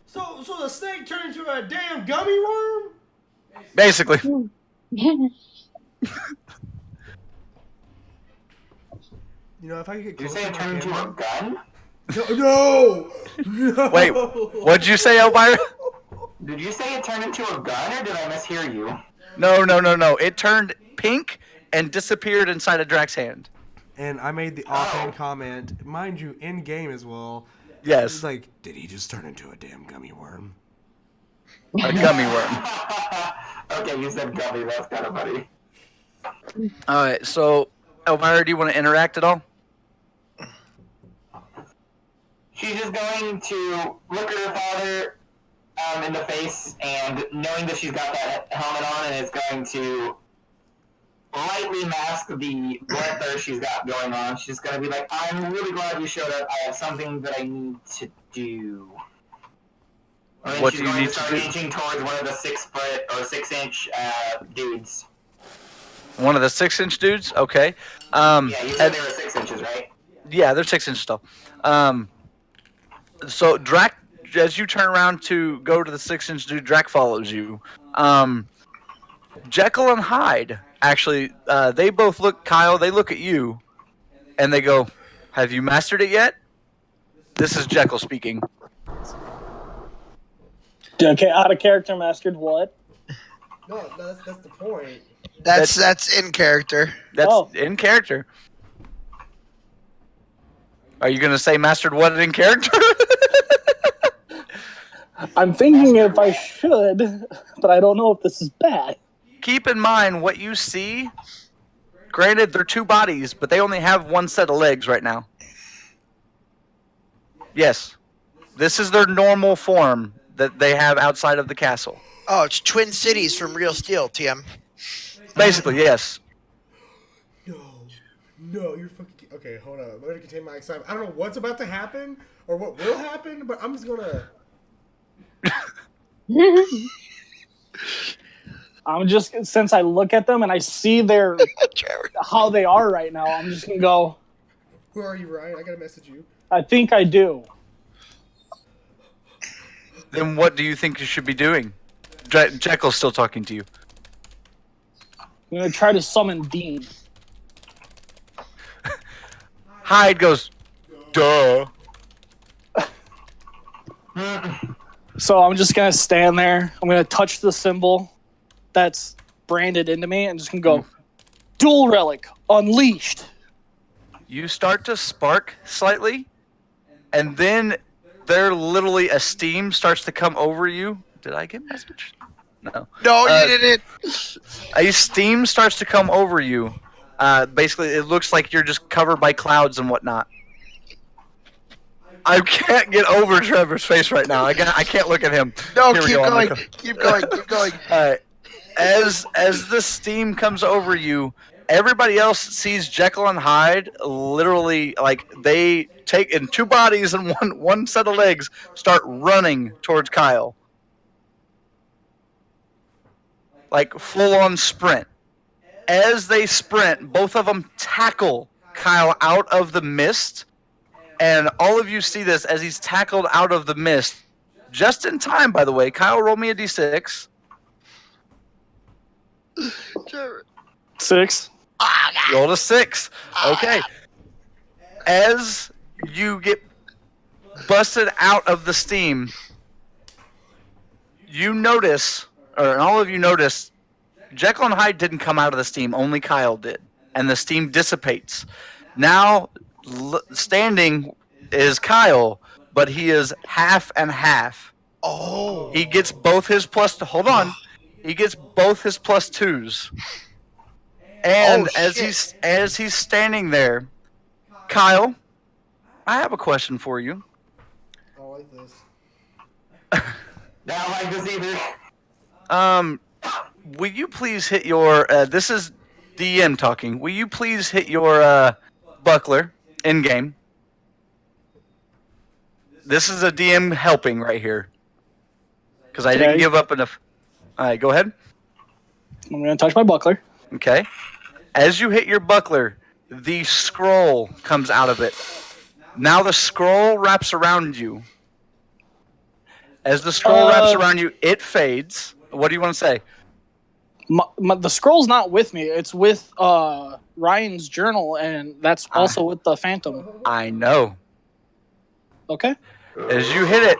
So the snake turned into a damn gummy worm? Basically. You know, if I could get Did you closer say it to turned into a camera- gun? No! Wait, what'd you say, Elvira? Did you say it turned into a gun, or did I mishear you? No. It turned pink and disappeared inside of Drac's hand. And I made the offhand comment, mind you, in game as well. Yes. It's like, did he just turn into a damn gummy worm? A gummy worm. Okay, you said gummy. That's kind of funny. Alright, so, Elvira, do you want to interact at all? She's just going to look at her father in the face, and knowing that she's got that helmet on, and is going to lightly mask the bloodthirst she's got going on. She's going to be like, I'm really glad you showed up. I have something that I need to do. And What she's do you going need to start to do? inching towards one of the 6 foot or 6-inch dudes. One of the 6-inch dudes? Okay. Yeah, you said they were 6 inches, right? Yeah, they're 6 inches tall. So Drac, as you turn around to go to the 6-inch dude, Drac follows you. Jekyll and Hyde, actually, they both look, Kyle, they look at you, and they go, have you mastered it yet? This is Jekyll speaking. Okay, out of character mastered what? No, that's the point. That's in character. That's in character. Are you going to say mastered what in character? I'm thinking if I should, but I don't know if this is bad. Keep in mind what you see. Granted, they're 2 bodies, but they only have 1 set of legs right now. Yes. This is their normal form that they have outside of the castle. Oh, it's Twin Cities from Real Steel, TM. Basically, yes. No, you're fucking... Okay, hold on. I'm going to contain my excitement. I don't know what's about to happen or what will happen, but I'm just going to... I'm just, since I look at them and I see their how they are right now, I'm just going to go, Where are you, Ryan? I got to message you. I think I do. Then what do you think you should be doing? Jekyll's still talking to you. I'm going to try to summon Dean. Hyde goes, duh. So I'm just going to stand there. I'm going to touch the symbol that's branded into me and just going to go, Dual Relic, Unleashed. You start to spark slightly, and then there literally a steam starts to come over you. Did I get a message? No. No, you didn't. A steam starts to come over you. Basically, it looks like you're just covered by clouds and whatnot. I can't get over Trevor's face right now. I can't look at him. No, Here we keep go. going. Keep going. Keep going. All right. As the steam comes over you, everybody else sees Jekyll and Hyde literally, like, they take in 2 bodies and one set of legs, start running towards Kyle. Like, full-on sprint. As they sprint, both of them tackle Kyle out of the mist, and all of you see this as he's tackled out of the mist. Just in time, by the way. Kyle, roll me a d6. 6. Rolled a 6. Okay. As you get busted out of the steam, you notice, or all of you notice, Jekyll and Hyde didn't come out of the steam. Only Kyle did. And the steam dissipates. Now, standing is Kyle, but he is half and half. Oh. He gets both his plus... Hold on. He gets both his plus 2s. And Oh, shit. as he's standing there, Kyle, I have a question for you. I like this. Don't like this either. Will you please hit your? This is DM talking. Will you please hit your buckler in game? This is a DM helping right here. Because I didn't Okay. give up enough. All right, go ahead. I'm gonna touch my buckler. Okay. As you hit your buckler, the scroll comes out of it. Now the scroll wraps around you. As the scroll wraps around you, it fades. What do you want to say? The scroll's not with me. It's with Ryan's journal, and that's also with the Phantom. I know. Okay. As you hit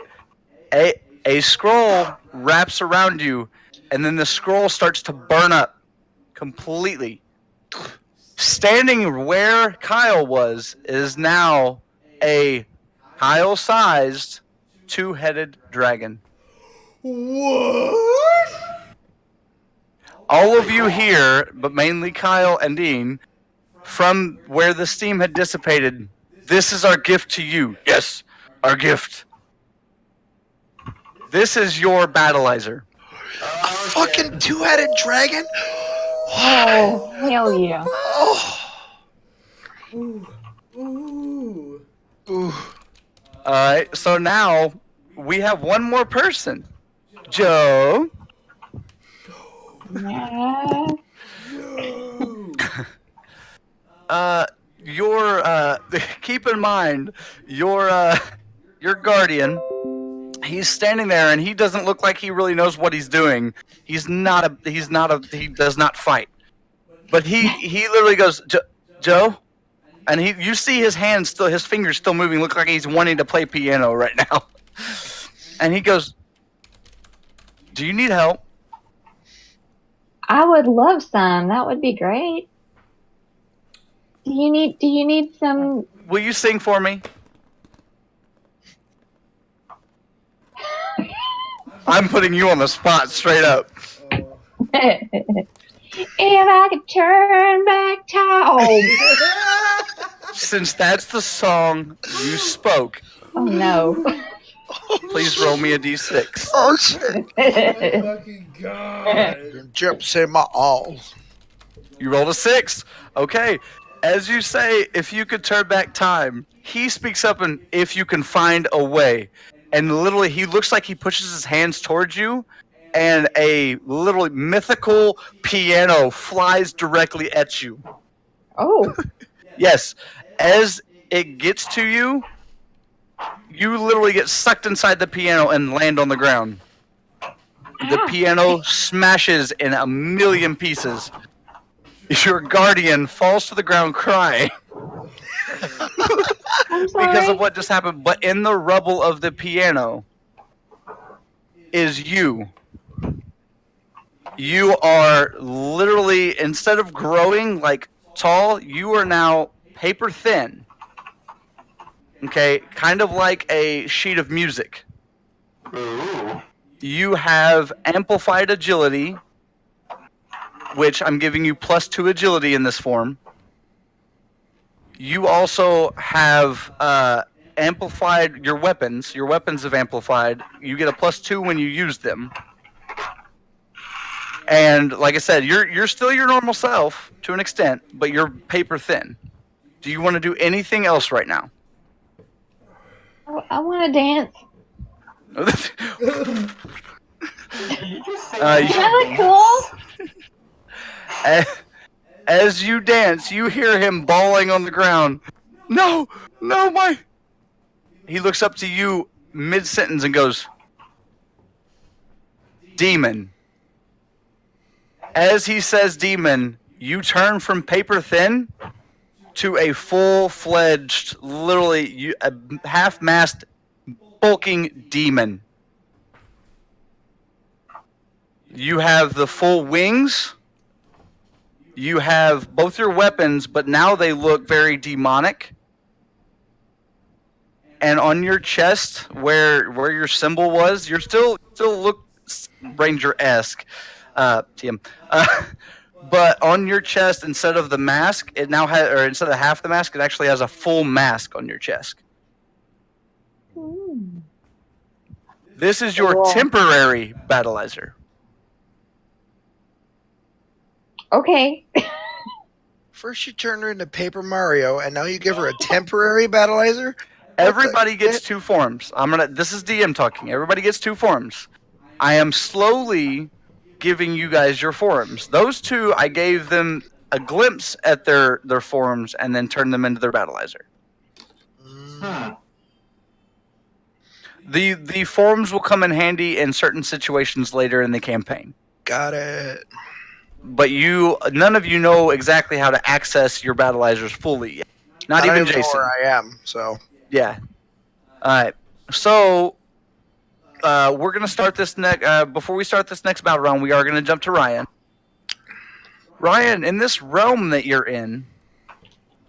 it, a scroll wraps around you, and then the scroll starts to burn up completely. Standing where Kyle was is now a Kyle-sized two-headed dragon. What? All of you here, but mainly Kyle and Dean, from where the steam had dissipated, this is our gift to you. Yes, our gift. This is your battleizer. A fucking two-headed dragon? Oh, hell yeah. Oh. Ooh. Ooh. Ooh. Alright, so now we have one more person. Joe. Yeah. Your keep in mind your guardian, he's standing there and he doesn't look like he really knows what he's doing. He does not fight. But he literally goes, Joe, and you see his fingers still moving, look like he's wanting to play piano right now. And he goes, do you need help? I would love some. That would be great. Do you need some? Will you sing for me? I'm putting you on the spot straight up. If I could turn back time. Since that's the song you spoke, Oh no. please roll me a d6. Oh, shit. Oh, fucking God. Gypsy my all. You rolled a 6. Okay. As you say, if you could turn back time, he speaks up and if you can find a way. And literally, he looks like he pushes his hands towards you, and a literally mythical piano flies directly at you. Oh. Yes. As it gets to you, you literally get sucked inside the piano and land on the ground. The piano smashes in a million pieces. Your guardian falls to the ground crying I'm sorry. because of what just happened. But in the rubble of the piano is you. You are literally, instead of growing like tall, you are now paper thin. Okay, kind of like a sheet of music. Ooh. You have amplified agility, which I'm giving you +2 agility in this form. You also have amplified your weapons. Your weapons have amplified. You get a +2 when you use them. And like I said, you're still your normal self to an extent, but you're paper thin. Do you want to do anything else right now? I want to dance. Is that cool? As you dance, you hear him bawling on the ground. No, my. He looks up to you mid-sentence and goes, Demon. As he says demon, you turn from paper thin to a full-fledged, literally a half-mast, bulking demon. You have the full wings. You have both your weapons, but now they look very demonic. And on your chest, where your symbol was, you're still look Ranger-esque, TM. But on your chest, instead of the mask, it now has, or instead of half the mask, it actually has a full mask on your chest. Hmm. This is your Cool. temporary battleizer. Okay. First you turned her into Paper Mario, and now you give her a temporary battleizer? Everybody gets 2 forms. This is DM talking. Everybody gets 2 forms. I am slowly giving you guys your forms. Those 2, I gave them a glimpse at their forms and then turned them into their battleizer. The forms will come in handy in certain situations later in the campaign. Got it. But none of you know exactly how to access your battleizers fully yet. Not I don't even even know Jason. where I am, so. Yeah. Alright. So we're gonna start this next before we start this next battle round, we are gonna jump to Ryan. Ryan, in this realm that you're in,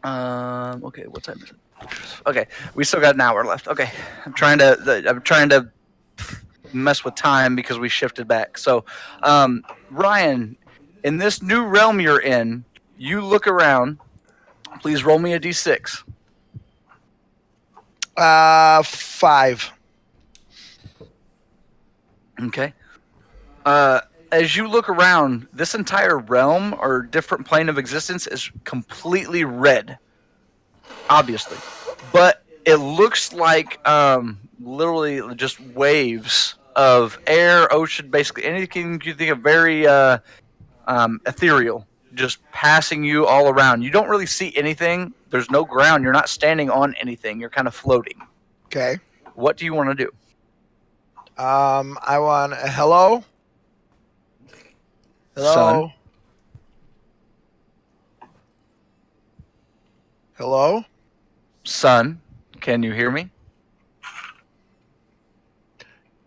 okay, what time is it? Okay, we still got an hour left. Okay, I'm trying to mess with time because we shifted back. So, Ryan, in this new realm you're in, you look around. Please roll me a d6. 5. Okay. As you look around, this entire realm or different plane of existence is completely red. Obviously. But it looks like literally just waves of air, ocean, basically anything you think of very ethereal, just passing you all around. You don't really see anything. There's no ground. You're not standing on anything. You're kind of floating. Okay. What do you want to do? I want a hello. Hello. Son. Hello. Son, can you hear me?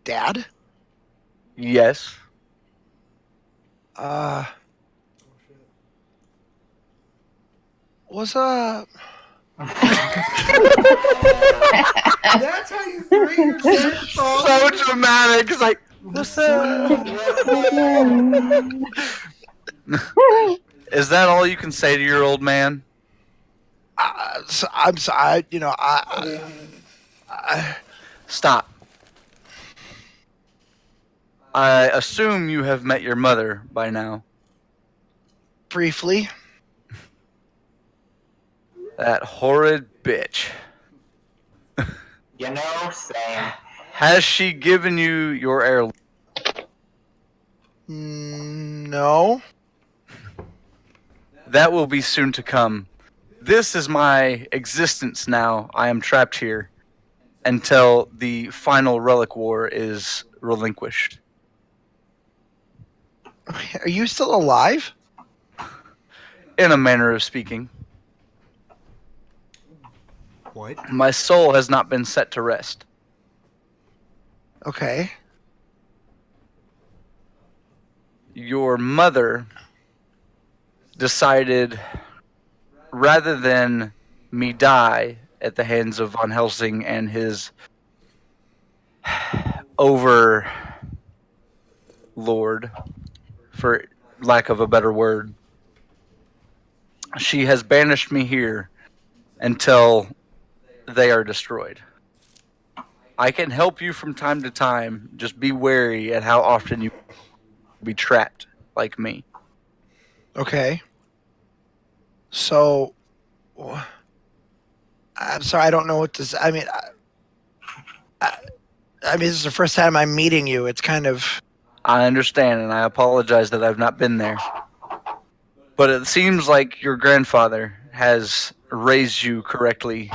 Dad. Yes. What's up? That's how you bring your dead father. So dramatic. It's like, what's up? Is that all you can say to your old man? I'm sorry. Stop. I assume you have met your mother by now. Briefly. That horrid bitch. You know, same. Has she given you your heirloom? No. That will be soon to come. This is my existence now. I am trapped here until the final Relic War is relinquished. Are you still alive? In a manner of speaking. What? My soul has not been set to rest. Okay. Your mother decided, rather than me die at the hands of Von Helsing and his overlord, for lack of a better word, she has banished me here until they are destroyed. I can help you from time to time. Just be wary at how often you be trapped like me. Okay. So, I'm sorry, I don't know what to say. I mean, this is the first time I'm meeting you. It's kind of... I understand, and I apologize that I've not been there. But it seems like your grandfather has raised you correctly,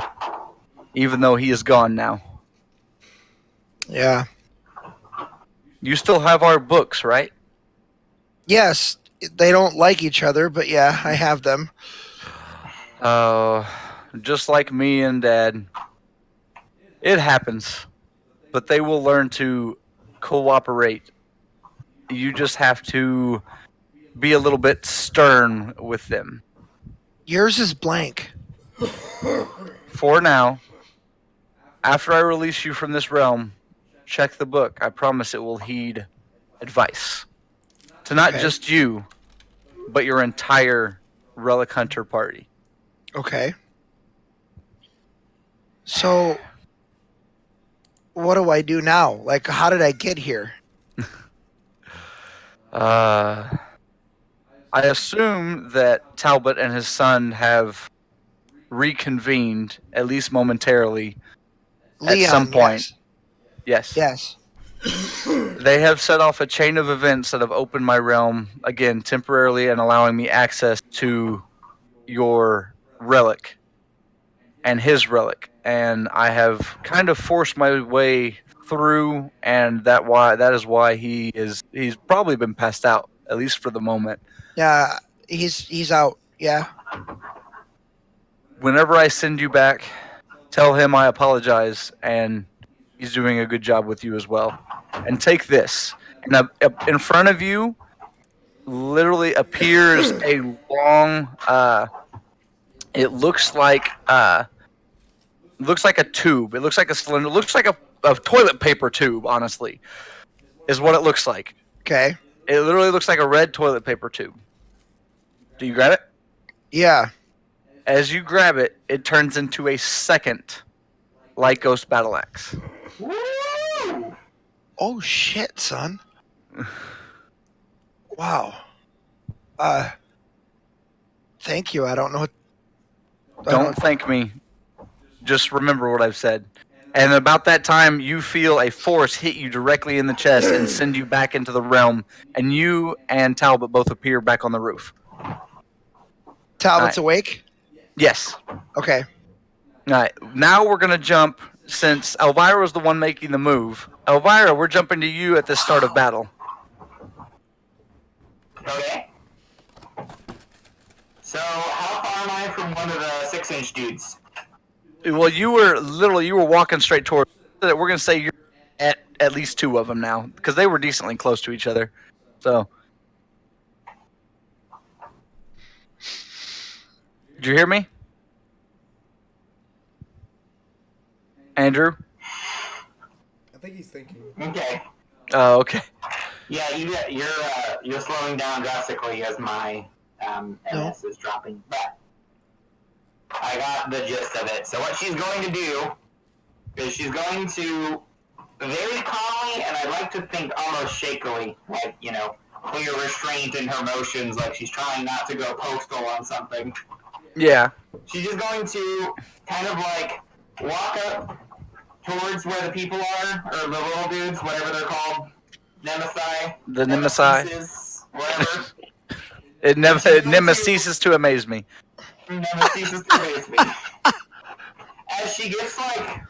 even though he is gone now. Yeah. You still have our books, right? Yes, they don't like each other, but yeah, I have them. Just like me and Dad. It happens. But they will learn to cooperate. You just have to be a little bit stern with them. Yours is blank. For now, after I release you from this realm, check the book. I promise it will heed advice. To not Okay. just you, but your entire Relic Hunter party. Okay. So, what do I do now? Like, how did I get here? I assume that Talbot and his son have reconvened, at least momentarily, Leon, at some point. Yes. Yes. They have set off a chain of events that have opened my realm, again, temporarily, and allowing me access to your relic and his relic. And I have kind of forced my way through, and that is why he's probably been passed out, at least for the moment. Yeah, he's out. Yeah. Whenever I send you back, tell him I apologize, and he's doing a good job with you as well. And take this. And in front of you literally appears a long, it looks like a tube. It looks like a cylinder. It looks like a toilet paper tube, honestly, is what it looks like. Okay. It literally looks like a red toilet paper tube. Do you grab it? Yeah. As you grab it, it turns into a second Light Ghost Battle Axe. Woo! Oh shit, son. Wow. Thank you. I don't know what... Don't thank me. Just remember what I've said. And about that time, you feel a force hit you directly in the chest and send you back into the realm. And you and Talbot both appear back on the roof. Talbot's awake? Yes. Okay. All right. Now we're going to jump, since Elvira was the one making the move. Elvira, we're jumping to you at the start of battle. Okay. So, how far am I from one of the 6-inch dudes? Well, you were walking straight toward. We're going to say you're at least two of them now, because they were decently close to each other. So, did you hear me, Andrew? I think he's thinking. Okay. Oh, okay. Yeah, you're slowing down drastically as my MS is dropping, but I got the gist of it. So what she's going to do is she's going to very calmly, and I'd like to think almost shakily, like, clear restraint in her motions, like she's trying not to go postal on something. Yeah. She's just going to kind of like walk up towards where the people are, or the little dudes, whatever they're called. Nemesis. The Nemesis. Whatever. It never ceases to amaze me. Never ceases to amaze me. As she gets like,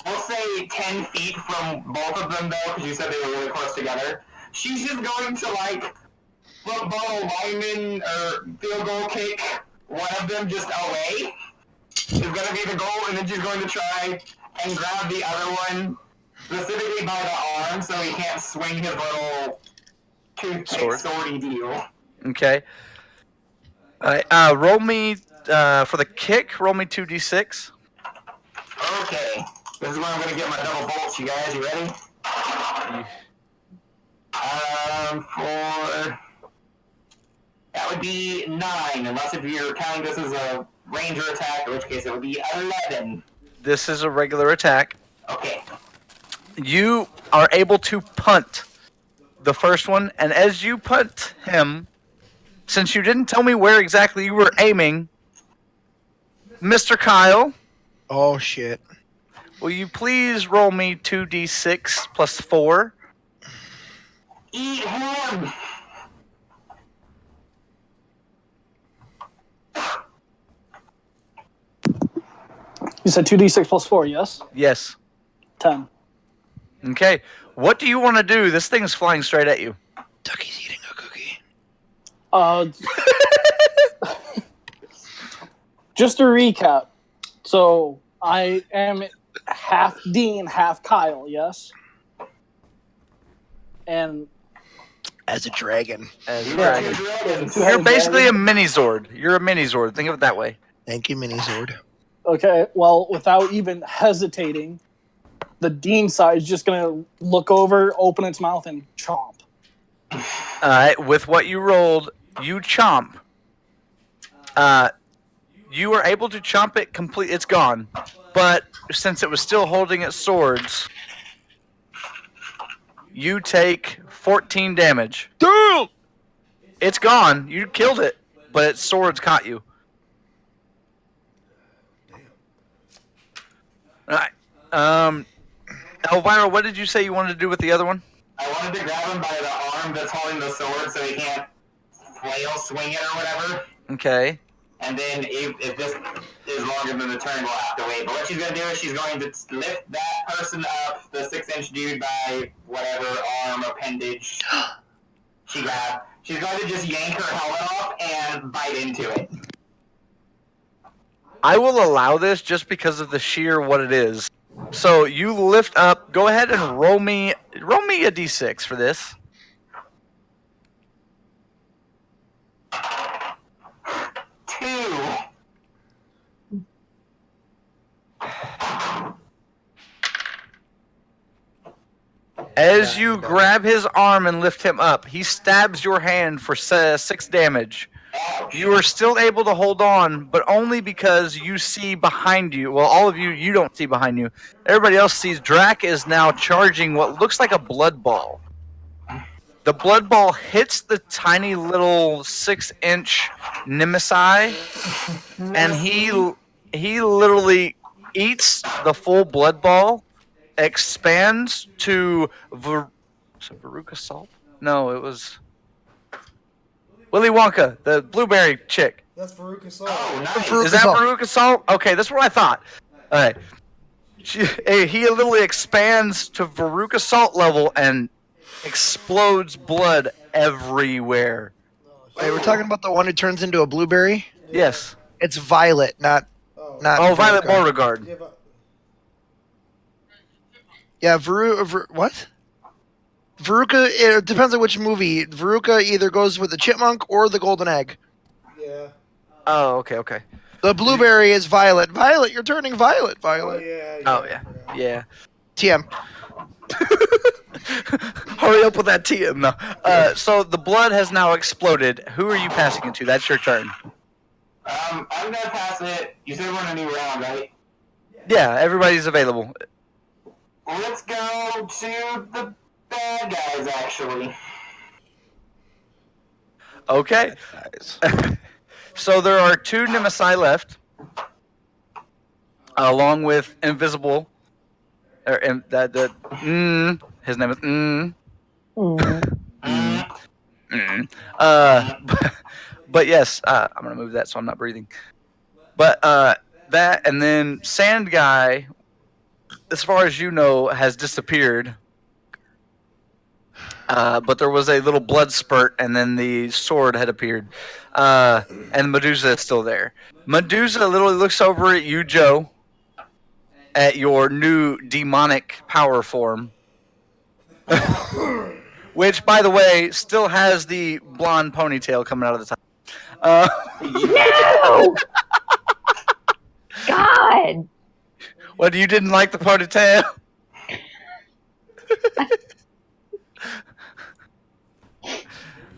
we'll say 10 feet from both of them though, because you said they were really close together, she's just going to like football lineman or field goal kick one of them just away. Is going to be the goal, and then she's going to try and grab the other one specifically by the arm so he can't swing his little toothpick swordy deal. Okay. Roll me, for the kick, roll me 2d6. Okay. This is where I'm going to get my double bolts, you guys. You ready? That would be 9, unless if you're counting this as a ranger attack, in which case it would be 11. This is a regular attack. Okay. You are able to punt the first one, and as you punt him, since you didn't tell me where exactly you were aiming, Mr. Kyle. Oh, shit. Will you please roll me 2d6 plus 4? Eat him! You said 2d6 plus 4, yes? Yes. 10. Okay. What do you want to do? This thing's flying straight at you. Ducky's eating a cookie. Just to recap. So, I am half Dean, half Kyle, yes? And... As a dragon. You're basically a mini-Zord. You're a mini-Zord. Think of it that way. Thank you, Mini-Zord. Okay, well, without even hesitating, the Dean side is just going to look over, open its mouth, and chomp. Alright, with what you rolled, you chomp. You were able to chomp it complete. It's gone. But since it was still holding its swords, you take 14 damage. Damn! It's gone. You killed it, but its swords caught you. All right. Elvira, what did you say you wanted to do with the other one? I wanted to grab him by the arm that's holding the sword so he can't flail swing it or whatever. Okay. And then if this is longer than the turn, we'll have to wait. But what she's going to do is she's going to lift that person up, the 6-inch dude, by whatever arm appendage she got. She's going to just yank her helmet off and bite into it. I will allow this just because of the sheer what it is. So you lift up. Go ahead and roll me a d6 for this. 2. As you grab his arm and lift him up, he stabs your hand for 6 damage. You are still able to hold on, but only because you see behind you. Well, all of you, you don't see behind you. Everybody else sees Drac is now charging what looks like a blood ball. The blood ball hits the tiny little 6-inch Nemesis, and he literally eats the full blood ball, expands to Veruca Salt? No, it was Willy Wonka, the blueberry chick. That's Veruca Salt. Oh, nice. Is that Veruca Salt? Okay, that's what I thought. All right. He literally expands to Veruca Salt level and explodes blood everywhere. Wait, we're talking about the one who turns into a blueberry? Yes. It's Violet, not. Oh, Violet Beauregard. Yeah, but Yeah, what? Veruca, it depends on which movie. Veruca either goes with the chipmunk or the golden egg. yeah. Oh, okay. The blueberry is Violet. Violet, you're turning violet, Oh, Violet. yeah. Oh, yeah. Yeah. TM. Hurry up with that TM, no. So the blood has now exploded. Who are you passing it to? That's your turn. I'm going to pass it. You said we're in a new round, right? Yeah, everybody's available. Let's go to the bad guys, actually. Okay. So there are 2 Nemesis left, along with Invisible. His name is But yes, I'm gonna move that so I'm not breathing. But that and then Sand Guy, as far as you know, has disappeared. But there was a little blood spurt, and then the sword had appeared. And Medusa is still there. Medusa literally looks over at you, Joe, at your new demonic power form. Which, by the way, still has the blonde ponytail coming out of the top. No! God! What, you didn't like the ponytail?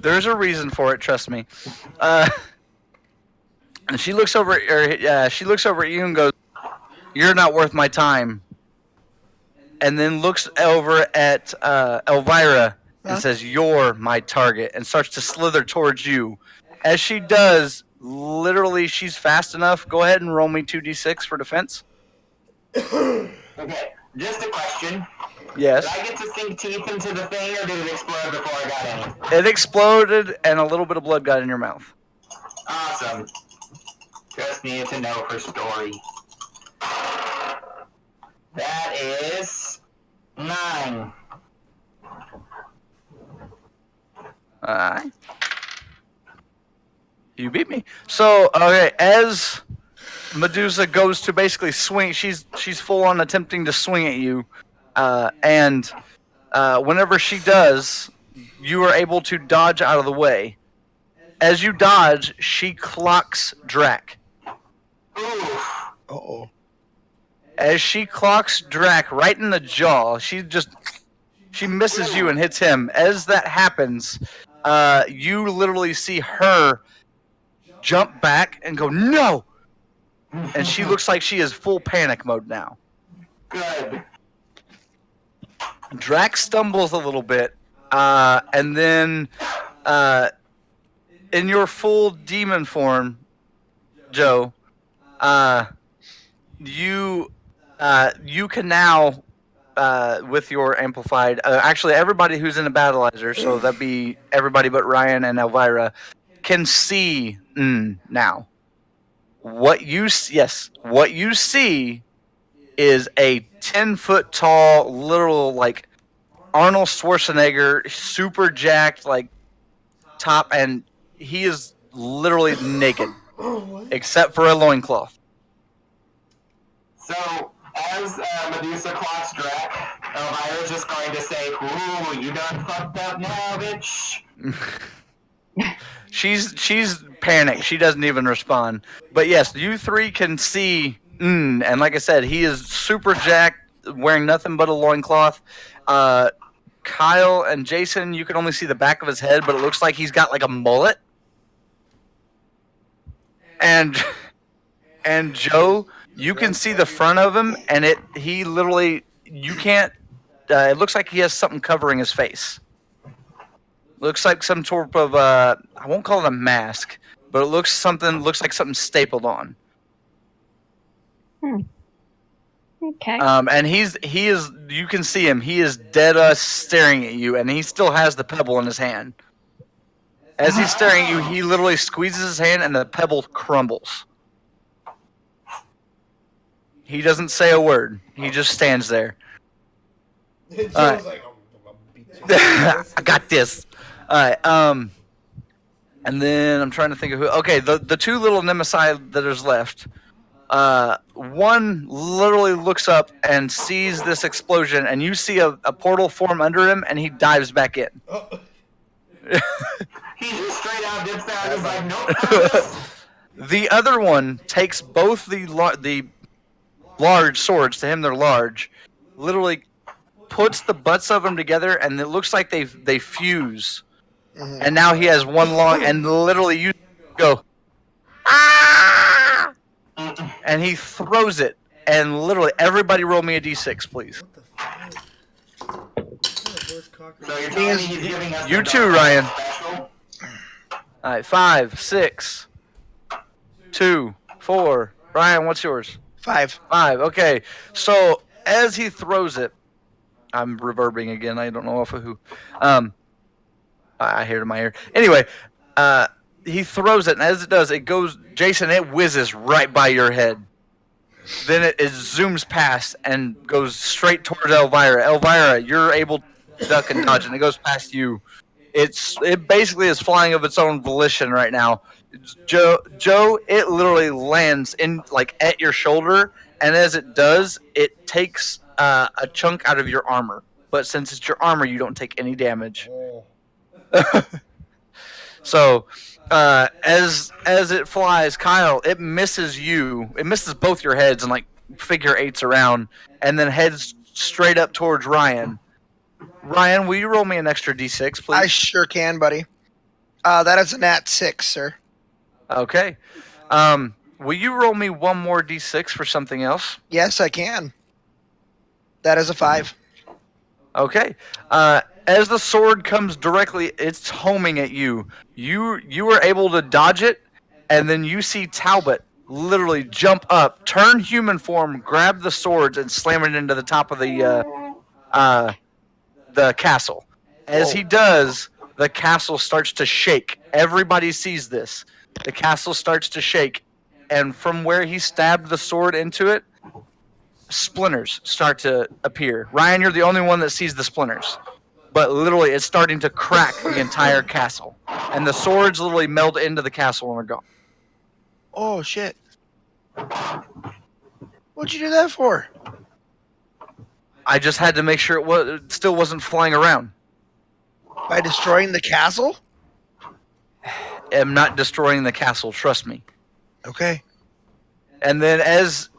There's a reason for it, trust me. And she looks over at you and goes, "You're not worth my time." And then looks over at Elvira and says, "You're my target," and starts to slither towards you. As she does, literally, she's fast enough. Go ahead and roll me 2d6 for defense. Okay, just a question. Yes. Did I get to sink teeth into the thing, or did it explode before I got any? It exploded, and a little bit of blood got in your mouth. Awesome. Just needed to know for story. That is 9. Alright. You beat me. So, okay, as Medusa goes to basically swing, she's full on attempting to swing at you, and whenever she does, you are able to dodge out of the way. As you dodge, she clocks Drac. Uh-oh. As she clocks Drac right in the jaw, she misses you and hits him. As that happens, you literally see her jump back and go, no! And she looks like she is full panic mode now. Good. Drax stumbles a little bit, and then in your full demon form, Joe, you can now, with your amplified, actually everybody who's in the battleizer, so that'd be everybody but Ryan and Elvira, can see now. What you see is a 10-foot tall, literal, like, Arnold Schwarzenegger, super jacked, like, top, and he is literally naked, except for a loincloth. So, as Medusa clocks Drac, Elvira's just going to say, "Ooh, you done fucked up now, bitch." She's panicked. She doesn't even respond. But yes, you three can see, and like I said, he is super jacked, wearing nothing but a loincloth. Kyle and Jason, you can only see the back of his head, but it looks like he's got like a mullet. And Joe, you can see the front of him, and he literally, you can't, it looks like he has something covering his face. Looks like some sort of, I won't call it a mask, but it looks like something stapled on. Okay. And he is, you can see him, he is dead staring at you, and he still has the pebble in his hand. As he's staring at you, he literally squeezes his hand, and the pebble crumbles. He doesn't say a word. He just stands there. Joe's All right. like, I'll beat you. I got this. All right. And then I'm trying to think of who. Okay, the two little Nemesis that is left. One literally looks up and sees this explosion, and you see a portal form under him, and he dives back in. Oh. He just straight out dips out. He's like, "Nope." The other one takes both the large swords, to him they're large, literally puts the butts of them together, and it looks like they fuse. Mhm. And now he has one long, and literally you go, ah! And he throws it, and literally everybody roll me a d6, please. What the fuck? What kind of horse cocker- So you're telling me he's giving us You the too, double Ryan. special? All right, 5, 6, 2, 4. Ryan, what's yours? 5. 5. Okay. So as he throws it, I'm reverbing again. I don't know off of who. I hear it in my ear. Anyway, he throws it, and as it does, it goes. Jason, it whizzes right by your head. Then it zooms past and goes straight towards Elvira. Elvira, you're able to duck and dodge, and it goes past you. It basically is flying of its own volition right now. Joe, it literally lands in like at your shoulder, and as it does, it takes a chunk out of your armor. But since it's your armor, you don't take any damage. Oh. So, as it flies, Kyle, it misses you. It misses both your heads and like figure eights around, and then heads straight up towards Ryan. Ryan, will you roll me an extra d6, please? I sure can, buddy. That is a nat 6, sir. Okay. Will you roll me one more d6 for something else? Yes, I can. That is a 5. Okay. As the sword comes directly, it's homing at you. You were able to dodge it, and then you see Talbot literally jump up, turn human form, grab the swords, and slam it into the top of the castle. As he does, the castle starts to shake. Everybody sees this. The castle starts to shake, and from where he stabbed the sword into it, splinters start to appear. Ryan, you're the only one that sees the splinters. But literally, it's starting to crack the entire castle. And the swords literally meld into the castle and are gone. Oh, shit. What'd you do that for? I just had to make sure it still wasn't flying around. By destroying the castle? I'm not destroying the castle, trust me. Okay. And then as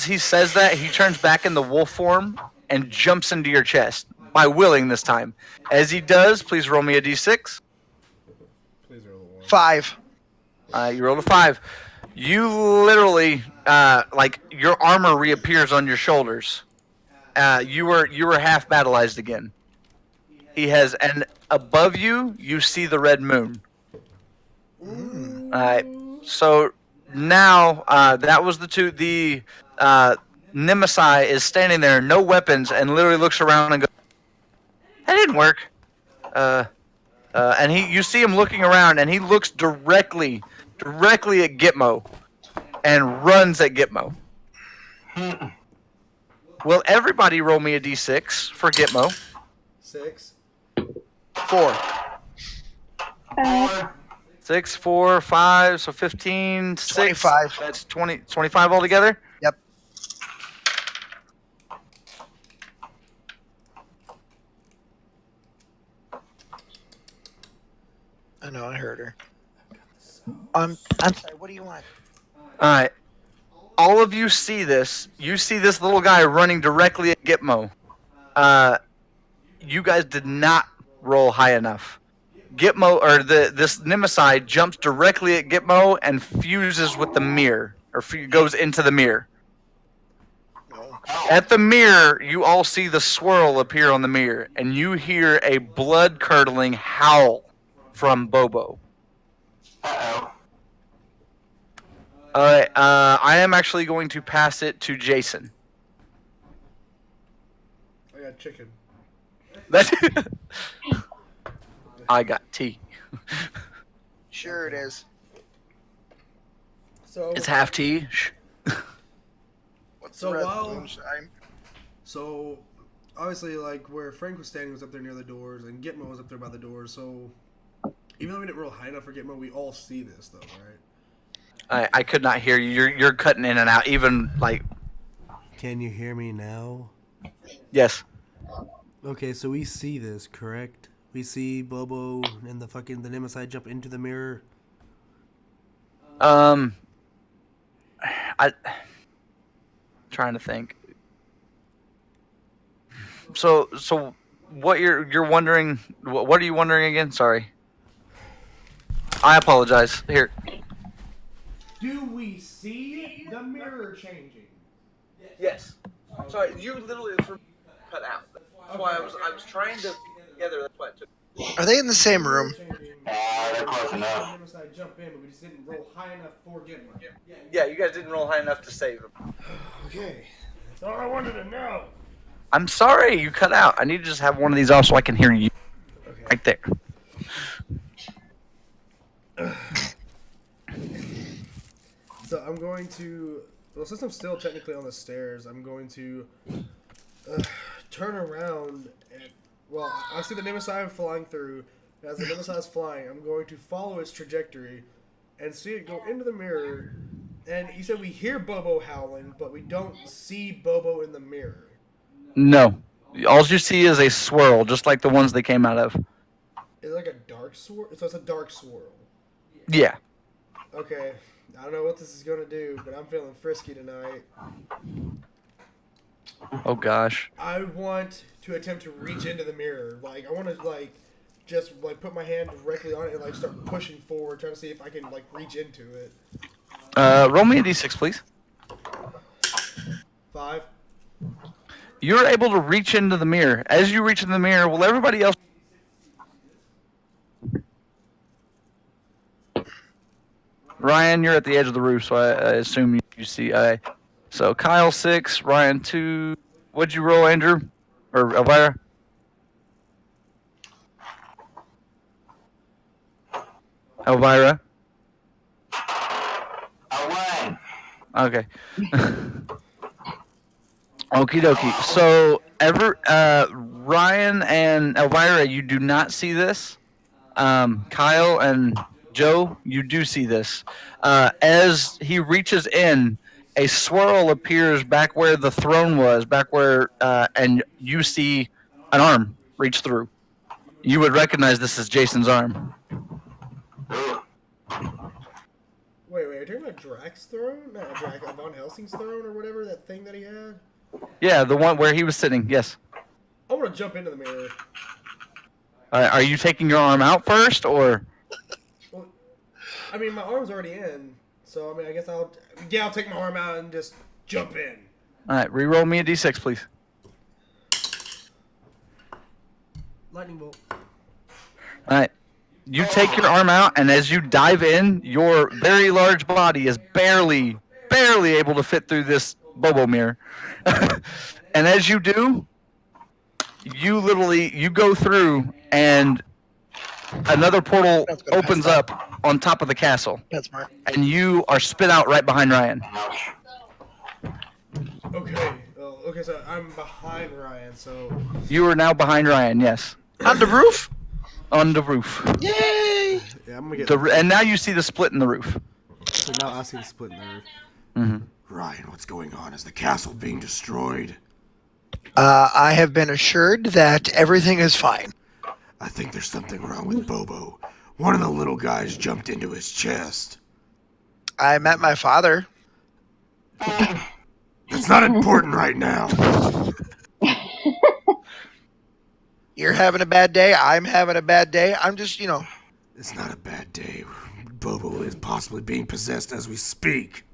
he says that, he turns back in the wolf form and jumps into your chest. By willing this time. As he does, please roll me a d6. Please roll a 1. 5. You rolled a 5. You literally, like, your armor reappears on your shoulders. You were half battleized again. He has, and above you, you see the red moon. Alright, so now, that was the two, the Nemesis is standing there, no weapons, and literally looks around and goes, that didn't work. And you see him looking around, and he looks directly at Gitmo, and runs at Gitmo. Will everybody roll me a d6 for Gitmo? 6. 4. 6, 4, 5, so 15, 6. 25. That's 25 altogether? Yep. I know, I heard her. I'm sorry, what do you want? Alright. All of you see this. You see this little guy running directly at Gitmo. You guys did not roll high enough. Gitmo, or this Nemesis jumps directly at Gitmo and fuses with the mirror, or goes into the mirror. No. At the mirror, you all see the swirl appear on the mirror, and you hear a blood-curdling howl from Bobo. Uh-oh. Alright, I am actually going to pass it to Jason. I got chicken. I got tea. Sure it is. So It's half tea. Shh. What's So the red while- moonshine? So, obviously, like, where Frank was standing was up there near the doors, and Gitmo was up there by the doors, so even though we didn't roll high enough for Gitmo, we all see this, though, right? I could not hear you. You're cutting in and out. Even, like... Can you hear me now? Yes. Okay, so we see this, correct? We see Bobo and the Nemesis jump into the mirror. Trying to think. So what you're wondering? What are you wondering again? Sorry. I apologize. Here. Do we see the mirror changing? Yes. Sorry, you literally cut out. That's why I was trying to together. That's why it took. Are they in the same room? They're close enough. Jump in, but we just didn't roll high enough for Gitmo. Yeah, you guys didn't roll high enough to save him. Okay, that's all I wanted to know. I'm sorry, you cut out. I need to just have one of these off so I can hear you. Okay. Right there. So I'm going to, well, since I'm still technically on the stairs, I'm going to turn around and, well, I see the Nemesis flying through. And as the Nemesis is flying, I'm going to follow its trajectory and see it go into the mirror. And he said we hear Bobo howling, but we don't see Bobo in the mirror. No. All you see is a swirl, just like the ones they came out of. Is it like a dark swirl? So it's a dark swirl. Yeah. Okay. I don't know what this is going to do, but I'm feeling frisky tonight. Oh gosh. I want to attempt to reach into the mirror. Like, I want to, like, just, like, put my hand directly on it and, like, start pushing forward, trying to see if I can, like, reach into it. Roll me a d6, please. 5. You're able to reach into the mirror. As you reach into the mirror, will everybody else... Ryan, you're at the edge of the roof, so I assume you see. So Kyle 6, Ryan 2. What'd you roll, Andrew? Or Elvira? Elvira? A 1. Okay. Okie dokie. So, Ryan and Elvira, you do not see this. Kyle and Joe, you do see this. As he reaches in, a swirl appears back where the throne was, and you see an arm reach through. You would recognize this as Jason's arm. Wait, are you talking about Drax's throne? Not Drax, Von Helsing's throne or whatever, that thing that he had? Yeah, the one where he was sitting, yes. I want to jump into the mirror. Are you taking your arm out first, or? I mean, my arm's already in, so I mean, I guess I'll take my arm out and just jump in. All right, re-roll me a d6, please. Lightning bolt. All right. You take your arm out, and as you dive in, your very large body is barely able to fit through this Bobo mirror. And as you do, you go through, and another portal opens up on top of the castle. That's smart. And you are spit out right behind Ryan. Okay. Okay, so I'm behind Ryan, so... You are now behind Ryan, yes. On the roof? On the roof. Yay! Yeah, I'm gonna get... And now you see the split in the roof. So now I see the split in the roof. Mm-hmm. Ryan, what's going on? Is the castle being destroyed? I have been assured that everything is fine. I think there's something wrong with Bobo. One of the little guys jumped into his chest. I met my father. That's not important right now. You're having a bad day. I'm having a bad day. I'm just, It's not a bad day. Bobo is possibly being possessed as we speak.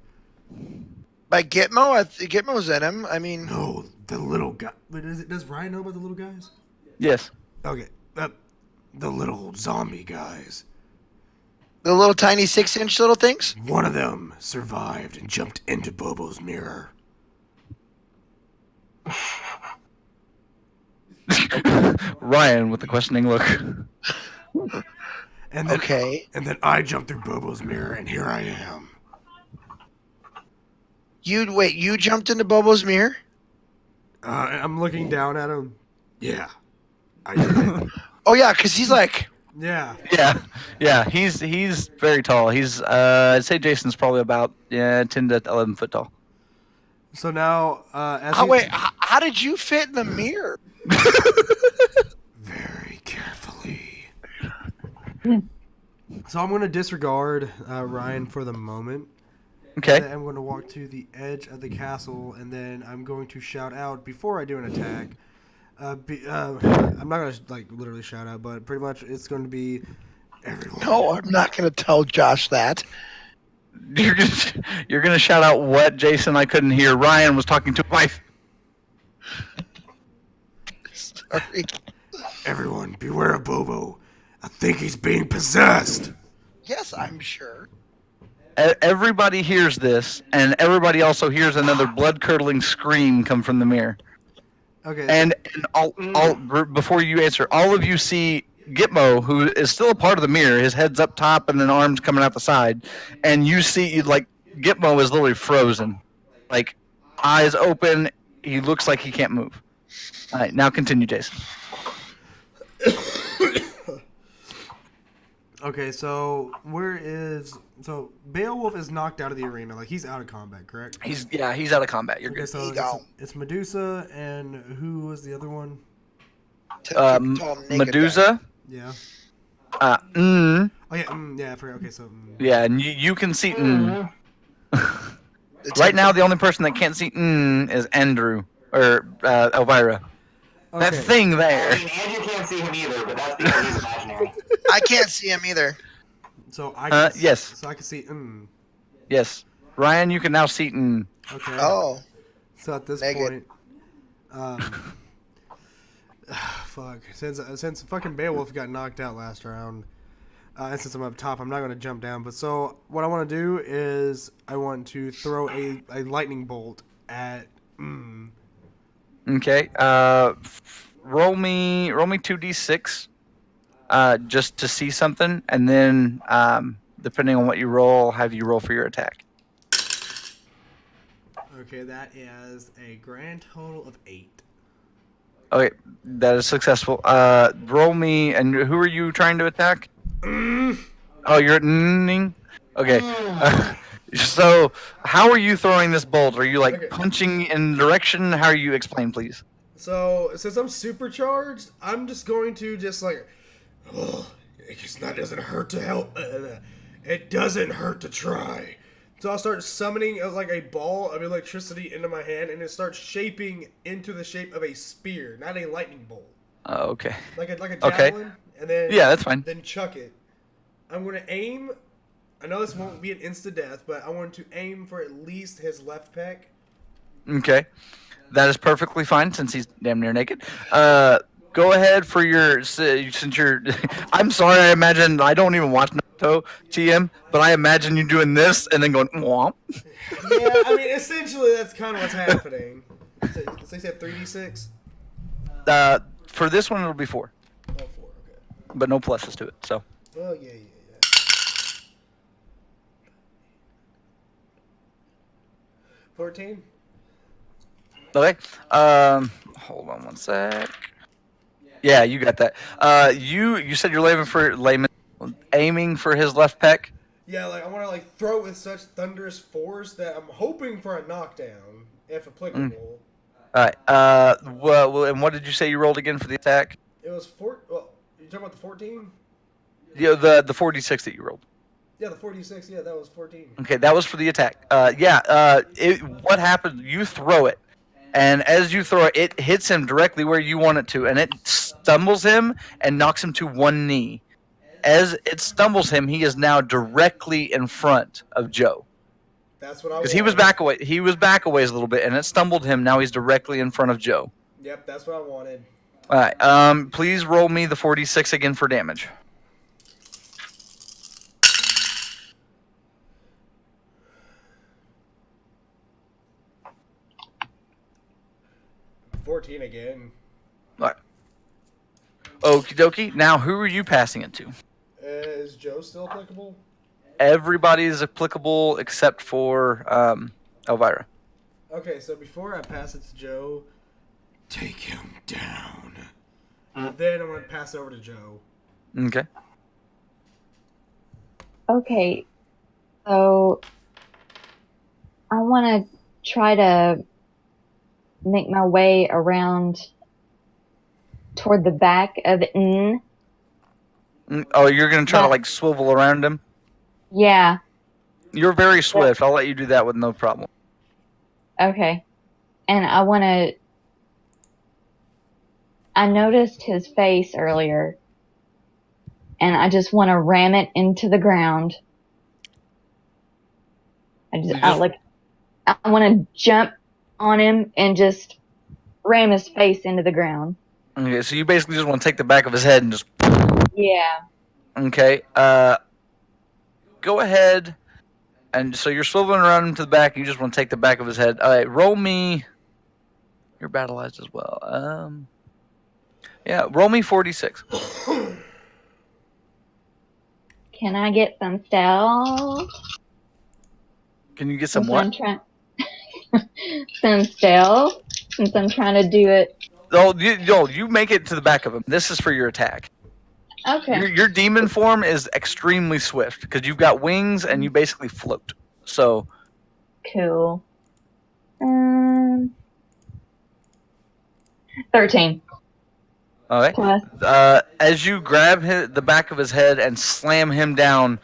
By Gitmo? Gitmo's in him. I mean... No, the little guy. But does Ryan know about the little guys? Yes. Okay. The little zombie guys. The little tiny 6-inch little things? One of them survived and jumped into Bobo's mirror. Ryan with the questioning look. And then, Okay. And then I jumped through Bobo's mirror, and here I am. You jumped into Bobo's mirror? I'm looking down at him. Yeah, I did. Oh yeah, because he's like... Yeah. Yeah. He's very tall. He's I'd say Jason's probably about 10 to 11 foot tall. So now, how did you fit in the mirror? Very carefully. So I'm going to disregard Ryan for the moment. Okay. And I'm going to walk to the edge of the castle, and then I'm going to shout out before I do an attack. I'm not going to literally shout out, but pretty much it's going to be everyone. No, I'm not going to tell Josh that. You're gonna shout out what, Jason? I couldn't hear. Ryan was talking to his wife. Sorry. Everyone, beware of Bobo. I think he's being possessed. Yes, I'm sure. Everybody hears this, and everybody also hears another blood-curdling scream come from the mirror. Okay. And before you answer, all of you see Gitmo, who is still a part of the mirror. His head's up top and then arms coming out the side. And you see, Gitmo is literally frozen. Eyes open. He looks like he can't move. All right, now continue, Jason. Okay, so Beowulf is knocked out of the arena. He's out of combat, correct? He's out of combat. You're Okay, good. so it's Medusa, and who was the other one? Medusa. Yeah. Oh yeah, I forgot. Okay, so. Yeah, and you can see. Right now, the only person that can't see is Andrew or Elvira. Okay. That thing there. I mean, Andrew can't see him either, but that's because he's imaginary. I can't see him either. So I yes. So I can see. Yes, Ryan, you can now see. Okay. Oh. So at this point, fuck. Since fucking Beowulf got knocked out last round, and since I'm up top, I'm not going to jump down. But so what I want to do is I want to throw a lightning bolt at. Okay. Roll me 2d6, just to see something, and then depending on what you roll, I'll have you roll for your attack. Okay, that is a grand total of 8. Okay, that is successful. Roll me, and who are you trying to attack? Oh, you're at Okay. So, how are you throwing this bolt? Are you punching in direction? How are you? Explain, please. So, since I'm supercharged, I'm just going to it doesn't hurt to help. It doesn't hurt to try. So I'll start summoning a ball of electricity into my hand, and it starts shaping into the shape of a spear, not a lightning bolt. Okay. Like a javelin, and then that's fine. Then chuck it. I'm going to aim I know this won't be an insta death, but I want to aim for at least his left pec. Okay. That is perfectly fine since he's damn near naked. Go ahead for your, since you're, I'm sorry, I imagine, I don't even watch Naruto, TM, but I imagine you doing this and then going, womp. Yeah, I mean, essentially that's kind of what's happening. So you said 3d6? For this one, it'll be 4. Oh, 4, okay. But no pluses to it, so. Well, yeah. 14? Okay. Hold on one sec. Yeah, you got that. You said you're aiming for his left pec. Yeah, like I want to like throw it with such thunderous force that I'm hoping for a knockdown, if applicable. All right. Well, and what did you say you rolled again for the attack? It was 4. Well, you talking about the 14? Yeah, the 46 that you rolled. Yeah, the 46. Yeah, that was 14. Okay, that was for the attack. What happened? You throw it, and as you throw it, it hits him directly where you want it to, and it stumbles him and knocks him to one knee. As it stumbles him, he is now directly in front of Joe. That's what I. Because he was back away. He was back a ways a little bit, and it stumbled him. Now he's directly in front of Joe. Yep, that's what I wanted. All right. Please roll me the 46 again for damage. 14 again. All right. Okie dokie. Now, who are you passing it to? Is Joe still applicable? Everybody is applicable except for Elvira. Okay, so before I pass it to Joe, take him down. And then I'm going to pass it over to Joe. Okay. Okay, so I want to try to make my way around toward the back of N. Oh, you're going to try to like swivel around him? Yeah. You're very swift. I'll let you do that with no problem. Okay. And I noticed his face earlier, and I just want to ram it into the ground. I want to jump on him and just ram his face into the ground. Okay, so you basically just want to take the back of his head and just... Yeah. Okay, go ahead, and so you're swiveling around him to the back, and you just want to take the back of his head. All right, roll me... You're battleized as well. Yeah, roll me 46. Can I get some stealth? Can you get some what? Some stealth, since I'm trying to do it. Oh, you make it to the back of him. This is for your attack. Okay. Your demon form is extremely swift because you've got wings and you basically float. So. Cool. 13. All right. Plus. As you grab the back of his head and slam him down,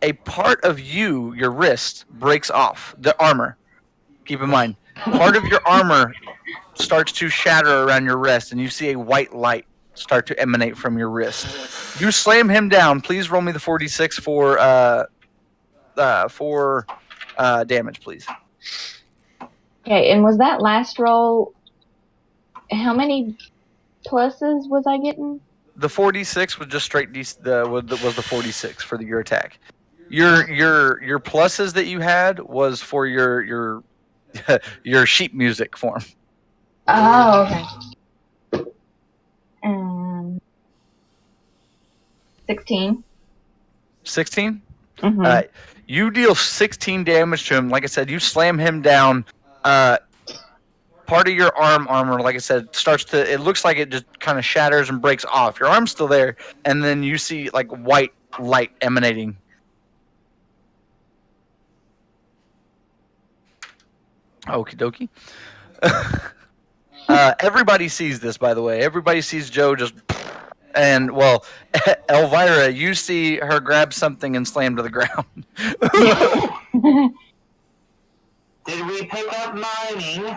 a part of your wrist, breaks off. The armor. Keep in mind, part of your armor starts to shatter around your wrist, and you see a white light start to emanate from your wrist. You slam him down. Please roll me the 46 for damage, please. Okay, and was that last roll? How many pluses was I getting? The 46 was just straight. Was the 46 for your attack. Your pluses that you had was for your sheet music form. Oh, okay. 16. 16? Mm-hmm. All right. You deal 16 damage to him. Like I said, you slam him down. Part of your armor, like I said, it looks like it just kind of shatters and breaks off. Your arm's still there, and then you see like white light emanating. Okie dokie. Everybody sees this, by the way. Everybody sees Joe just... And, well, Elvira, you see her grab something and slam to the ground. Did we pick up mining?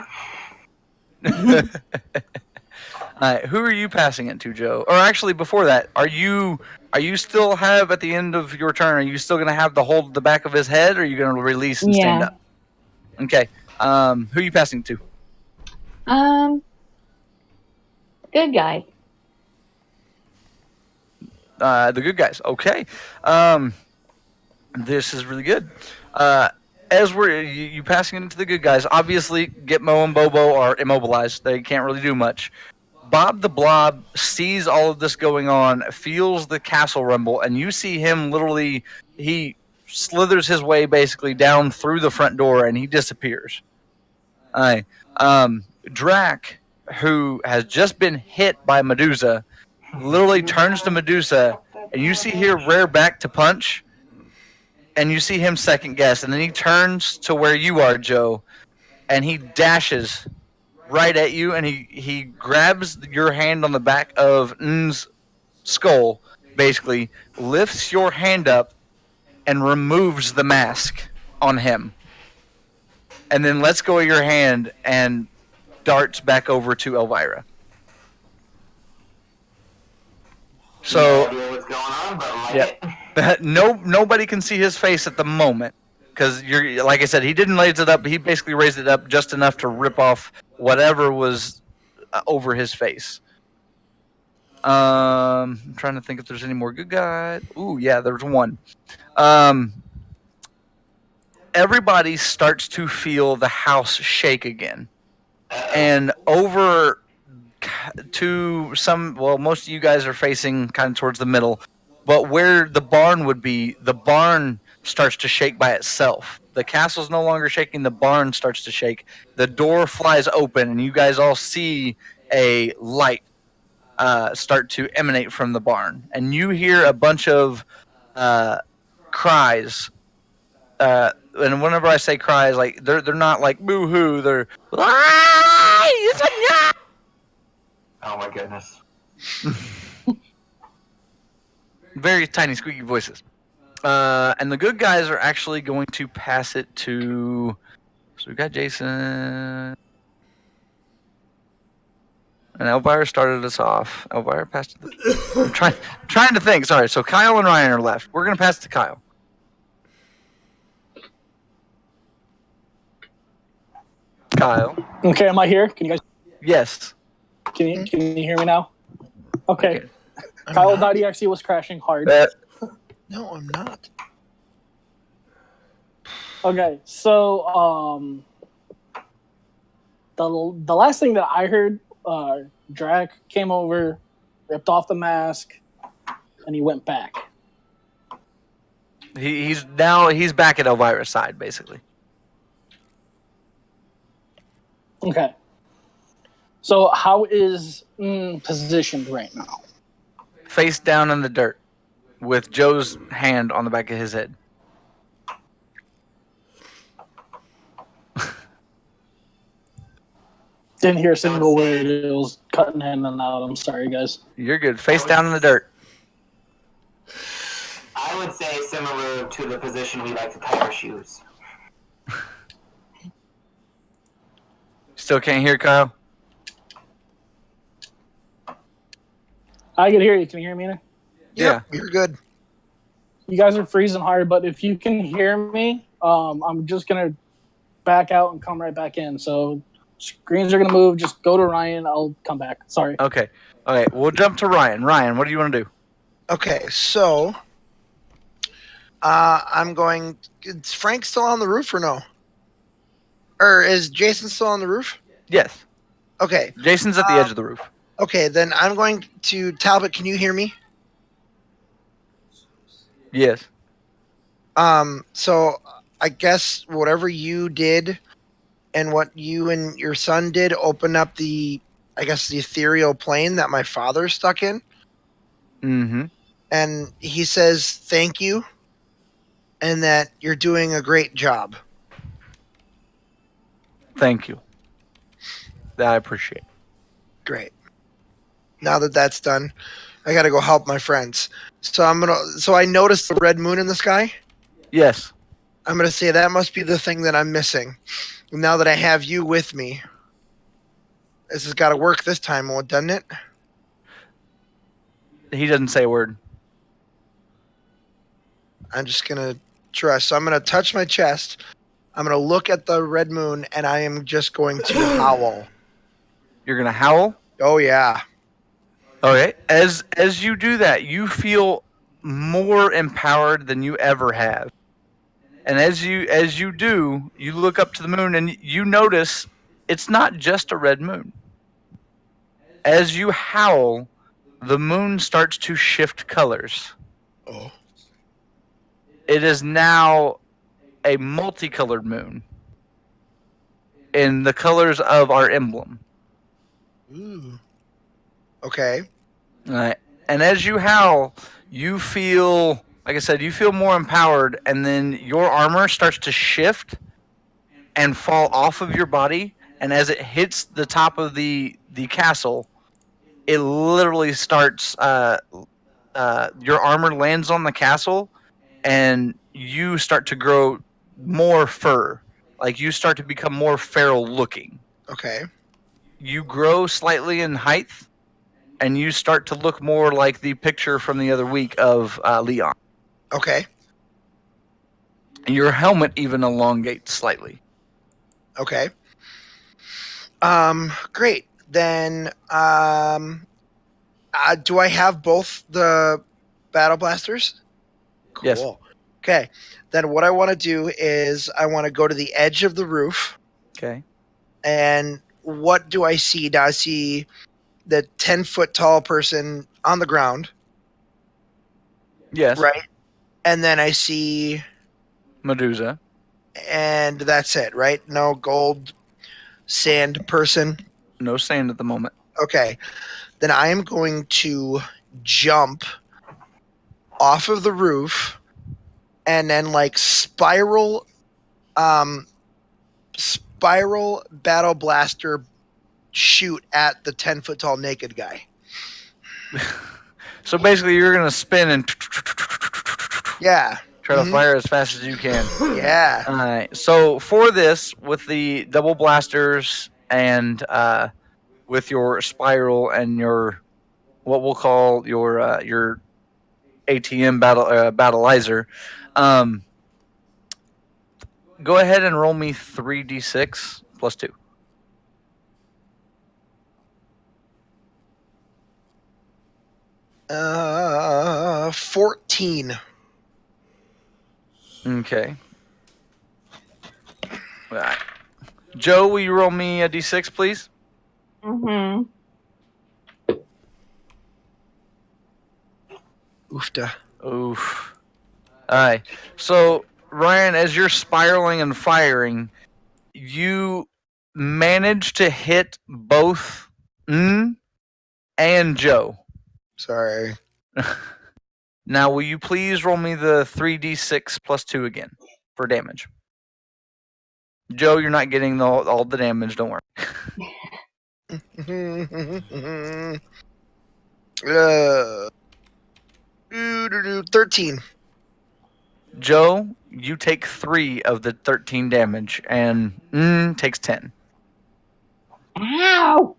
Who are you passing it to, Joe? Or actually, before that, are you Are you still have at the end of your turn? Are you still going to have the hold the back of his head, or are you going to release and stand Yeah. up? Okay. Who are you passing to? Good guy. The good guys. Okay. This is really good. As you passing into the good guys, obviously Gitmo and Bobo are immobilized. They can't really do much. Bob the Blob sees all of this going on, feels the castle rumble, and you see him literally, he slithers his way basically down through the front door and he disappears. Drac, who has just been hit by Medusa, literally turns to Medusa, and you see her rear back to punch, and you see him second guess, and then he turns to where you are, Joe, and he dashes right at you, and he grabs your hand on the back of N's skull, basically, lifts your hand up, and removes the mask on him. And then lets go of your hand and darts back over to Elvira. So, No idea what's going on, but I like it. nobody can see his face at the moment. Because, like I said, he didn't raise it up. He basically raised it up just enough to rip off whatever was over his face. I'm trying to think if there's any more good guys. Ooh, yeah, there's one. Everybody starts to feel the house shake again. And over to most of you guys are facing kind of towards the middle. But where the barn would be, the barn starts to shake by itself. The castle's no longer shaking, the barn starts to shake. The door flies open, and you guys all see a light start to emanate from the barn. And you hear a bunch of cries. And whenever I say cries, like they're not like boo-hoo, they're Oh my goodness. very tiny, squeaky voices. And the good guys are actually going to pass it to. So we got Jason. And Elvira started us off. Elvira passed it. I'm trying to think. Sorry. So Kyle and Ryan are left. We're going to pass it to Kyle. Kyle. Okay, am I here? Can you guys? Yes. Can you hear me now? Okay. Kyle Dottie actually was crashing hard. No, I'm not. Okay, so the last thing that I heard, Drac came over, ripped off the mask, and he went back. He's back at Elvira's side, basically. Okay. So how is positioned right now? Face down in the dirt, with Joe's hand on the back of his head. Didn't hear a single word. It was cutting in and out. I'm sorry, guys. You're good. Face down in the dirt. I would say similar to the position we like to tie our shoes. Still can't hear Kyle? I can hear you. Can you hear me now? Yeah. You're good. You guys are freezing hard, but if you can hear me, I'm just going to back out and come right back in. So screens are going to move. Just go to Ryan. I'll come back. Sorry. Okay. We'll jump to Ryan. Ryan, what do you want to do? Okay, so I'm going. Is Frank still on the roof or no? Or is Jason still on the roof? Yes. Okay. Jason's at the edge of the roof. Okay, then I'm going to Talbot. Can you hear me? Yes. So I guess whatever you did and what you and your son did opened up the ethereal plane that my father's stuck in. Mm-hmm. And he says thank you and that you're doing a great job. Thank you. That I appreciate. Great. Now that that's done, I got to go help my friends. So I noticed the red moon in the sky. Yes. I'm going to say that must be the thing that I'm missing. Now that I have you with me, this has got to work this time, doesn't it? He doesn't say a word. I'm just gonna trust. So I'm gonna touch my chest. I'm gonna look at the red moon, and I am just going to howl. You're gonna howl. Oh yeah. Okay. As you do that, you feel more empowered than you ever have. And as you do, you look up to the moon and you notice it's not just a red moon. As you howl, the moon starts to shift colors. Oh. It is now a multicolored moon in the colors of our emblem. Ooh. Okay. And as you howl, you feel, like I said, you feel more empowered, and then your armor starts to shift and fall off of your body. And as it hits the top of the castle, it literally starts. Your armor lands on the castle, and you start to grow more fur. Like you start to become more feral looking. Okay. You grow slightly in height, and you start to look more like the picture from the other week of Leon. Okay. Your helmet even elongates slightly. Okay. Great. Then, do I have both the battle blasters? Cool. Yes. Okay. Then what I want to do is I want to go to the edge of the roof. Okay. And what do I see? Do I see the 10-foot tall person on the ground? Yes. Right. And then I see Medusa. And that's it, right? No gold sand person? No sand at the moment. Okay. Then I am going to jump off of the roof and then like spiral battle blaster shoot at the 10-foot tall naked guy. So basically you're going to spin and Yeah. try to fire as fast as you can. Yeah. All right. So for this, with the double blasters and with your spiral and your what we'll call your ATM battleizer, go ahead and roll me 3d6 plus 2. Uh, 14. Okay. All right. Joe, will you roll me a d6, please? Mm-hmm. Oofta. Oof. All right. So, Ryan, as you're spiraling and firing, you manage to hit both and Joe. Sorry. Now, will you please roll me the 3d6 plus 2 again for damage? Joe, you're not getting all the damage. Don't worry. 13. Joe, you take 3 of the 13 damage, and takes 10. Ow!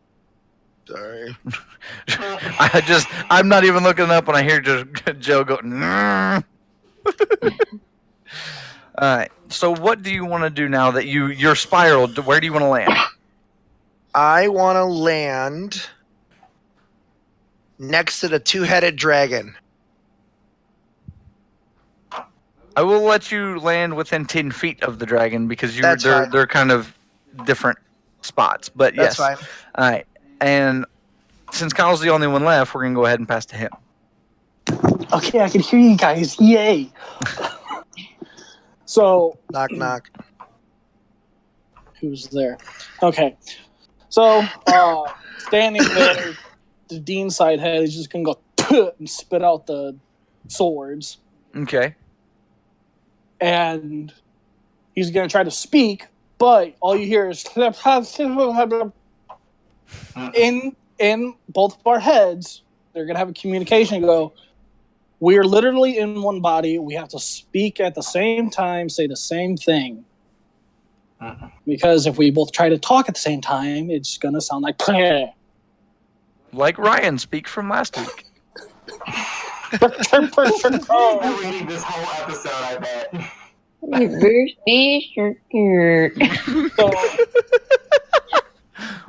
Sorry. I'm not even looking up when I hear just Joe go. All right. So what do you want to do now that you're spiraled? Where do you want to land? I want to land next to the two-headed dragon. I will let you land within 10 feet of the dragon because That's fine. they're kind of different spots. But That's yes. fine. All right. And since Kyle's the only one left, we're going to go ahead and pass to him. Okay, I can hear you guys. Yay. So, Knock, knock. who's there? Okay. So, standing there, the Dean side head is just going to go and spit out the swords. Okay. And he's going to try to speak, but all you hear is in both of our heads, they're going to have a communication and go, we're literally in one body. We have to speak at the same time, say the same thing. Because if we both try to talk at the same time, it's going to sound like... Like Ryan speak from last week. I'm reading this whole episode, I bet.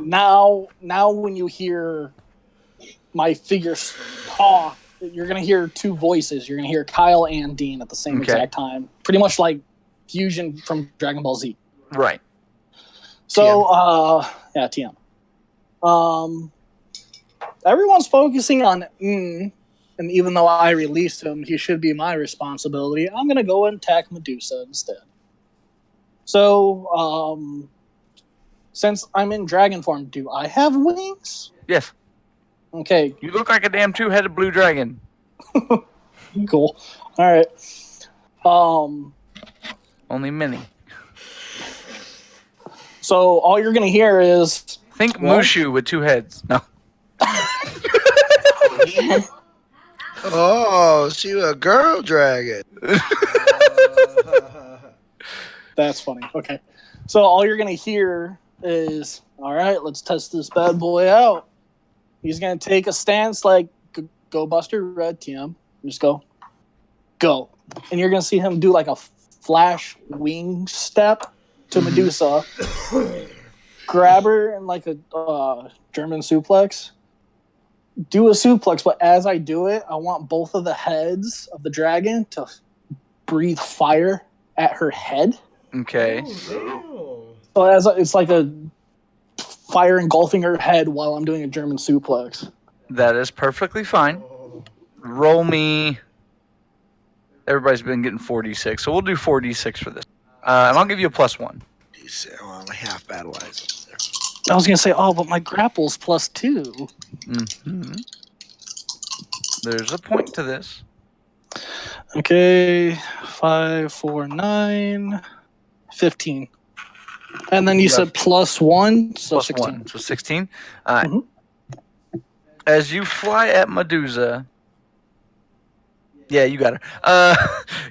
So now when you hear my figures talk, you're gonna hear two voices. You're gonna hear Kyle and Dean at the same exact time. Pretty much like Fusion from Dragon Ball Z. Right. So TM. Everyone's focusing on and even though I released him, he should be my responsibility. I'm gonna go and attack Medusa instead. So, since I'm in dragon form, do I have wings? Yes. Okay. You look like a damn two-headed blue dragon. Cool. All right. Only mini. So all you're gonna hear is think Mushu with two heads. No. Oh, she a girl dragon. That's funny. Okay. So all you're going to hear is, all right, let's test this bad boy out. He's going to take a stance like, go Buster Red TM. Just go. And you're going to see him do like a flash wing step to Medusa. Grab her in like a German suplex. Do a suplex, but as I do it, I want both of the heads of the dragon to breathe fire at her head. Okay. So it's like a fire engulfing her head while I'm doing a German suplex. That is perfectly fine. Roll me. Everybody's been getting 4d6, so we'll do 4d6 for this. And I'll give you a +1. Only half battle eyes. I was going to say, but my grapple's +2. Mm-hmm. There's a point to this. Okay, 5, 4, 9, 15. And then you said +1, so Plus 16. 1, so 16. All right. As you fly at Medusa, yeah, you got her.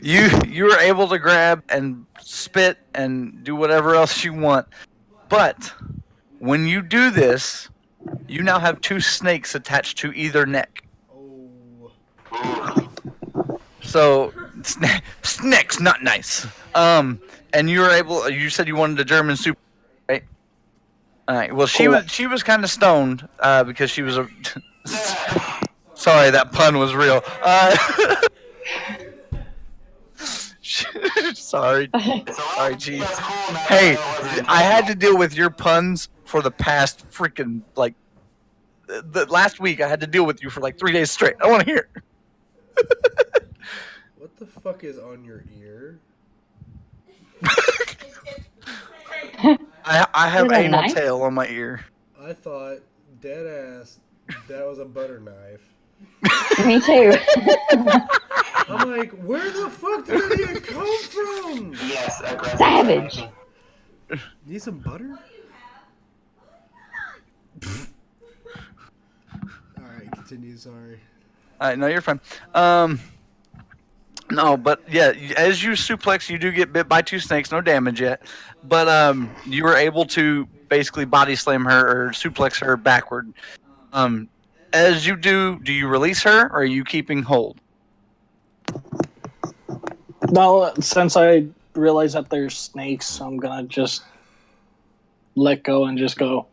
You are able to grab and spit and do whatever else you want, but when you do this, you now have two snakes attached to either neck. So, snakes, not nice. And you were able. You said you wanted a German soup, right? All right. Well, she was kind of stoned because she was a. Sorry, that pun was real. Sorry, Chief. Hey, I had to deal with your puns for the past freaking the last week. I had to deal with you for 3 days straight. I want to hear. What the fuck is on your ear? I have anal tail on my ear. I thought, dead ass, that was a butter knife. Me too. I'm like, where the fuck did that even come from? Yes, aggressive. Savage. Need some butter? Alright, continue, sorry. Alright, no, you're fine. No, but yeah, as you suplex, you do get bit by two snakes. No damage yet, but you were able to basically body slam her or suplex her backward. As you do you release her or are you keeping hold? No, since I realize that there's snakes, I'm gonna just let go and just go.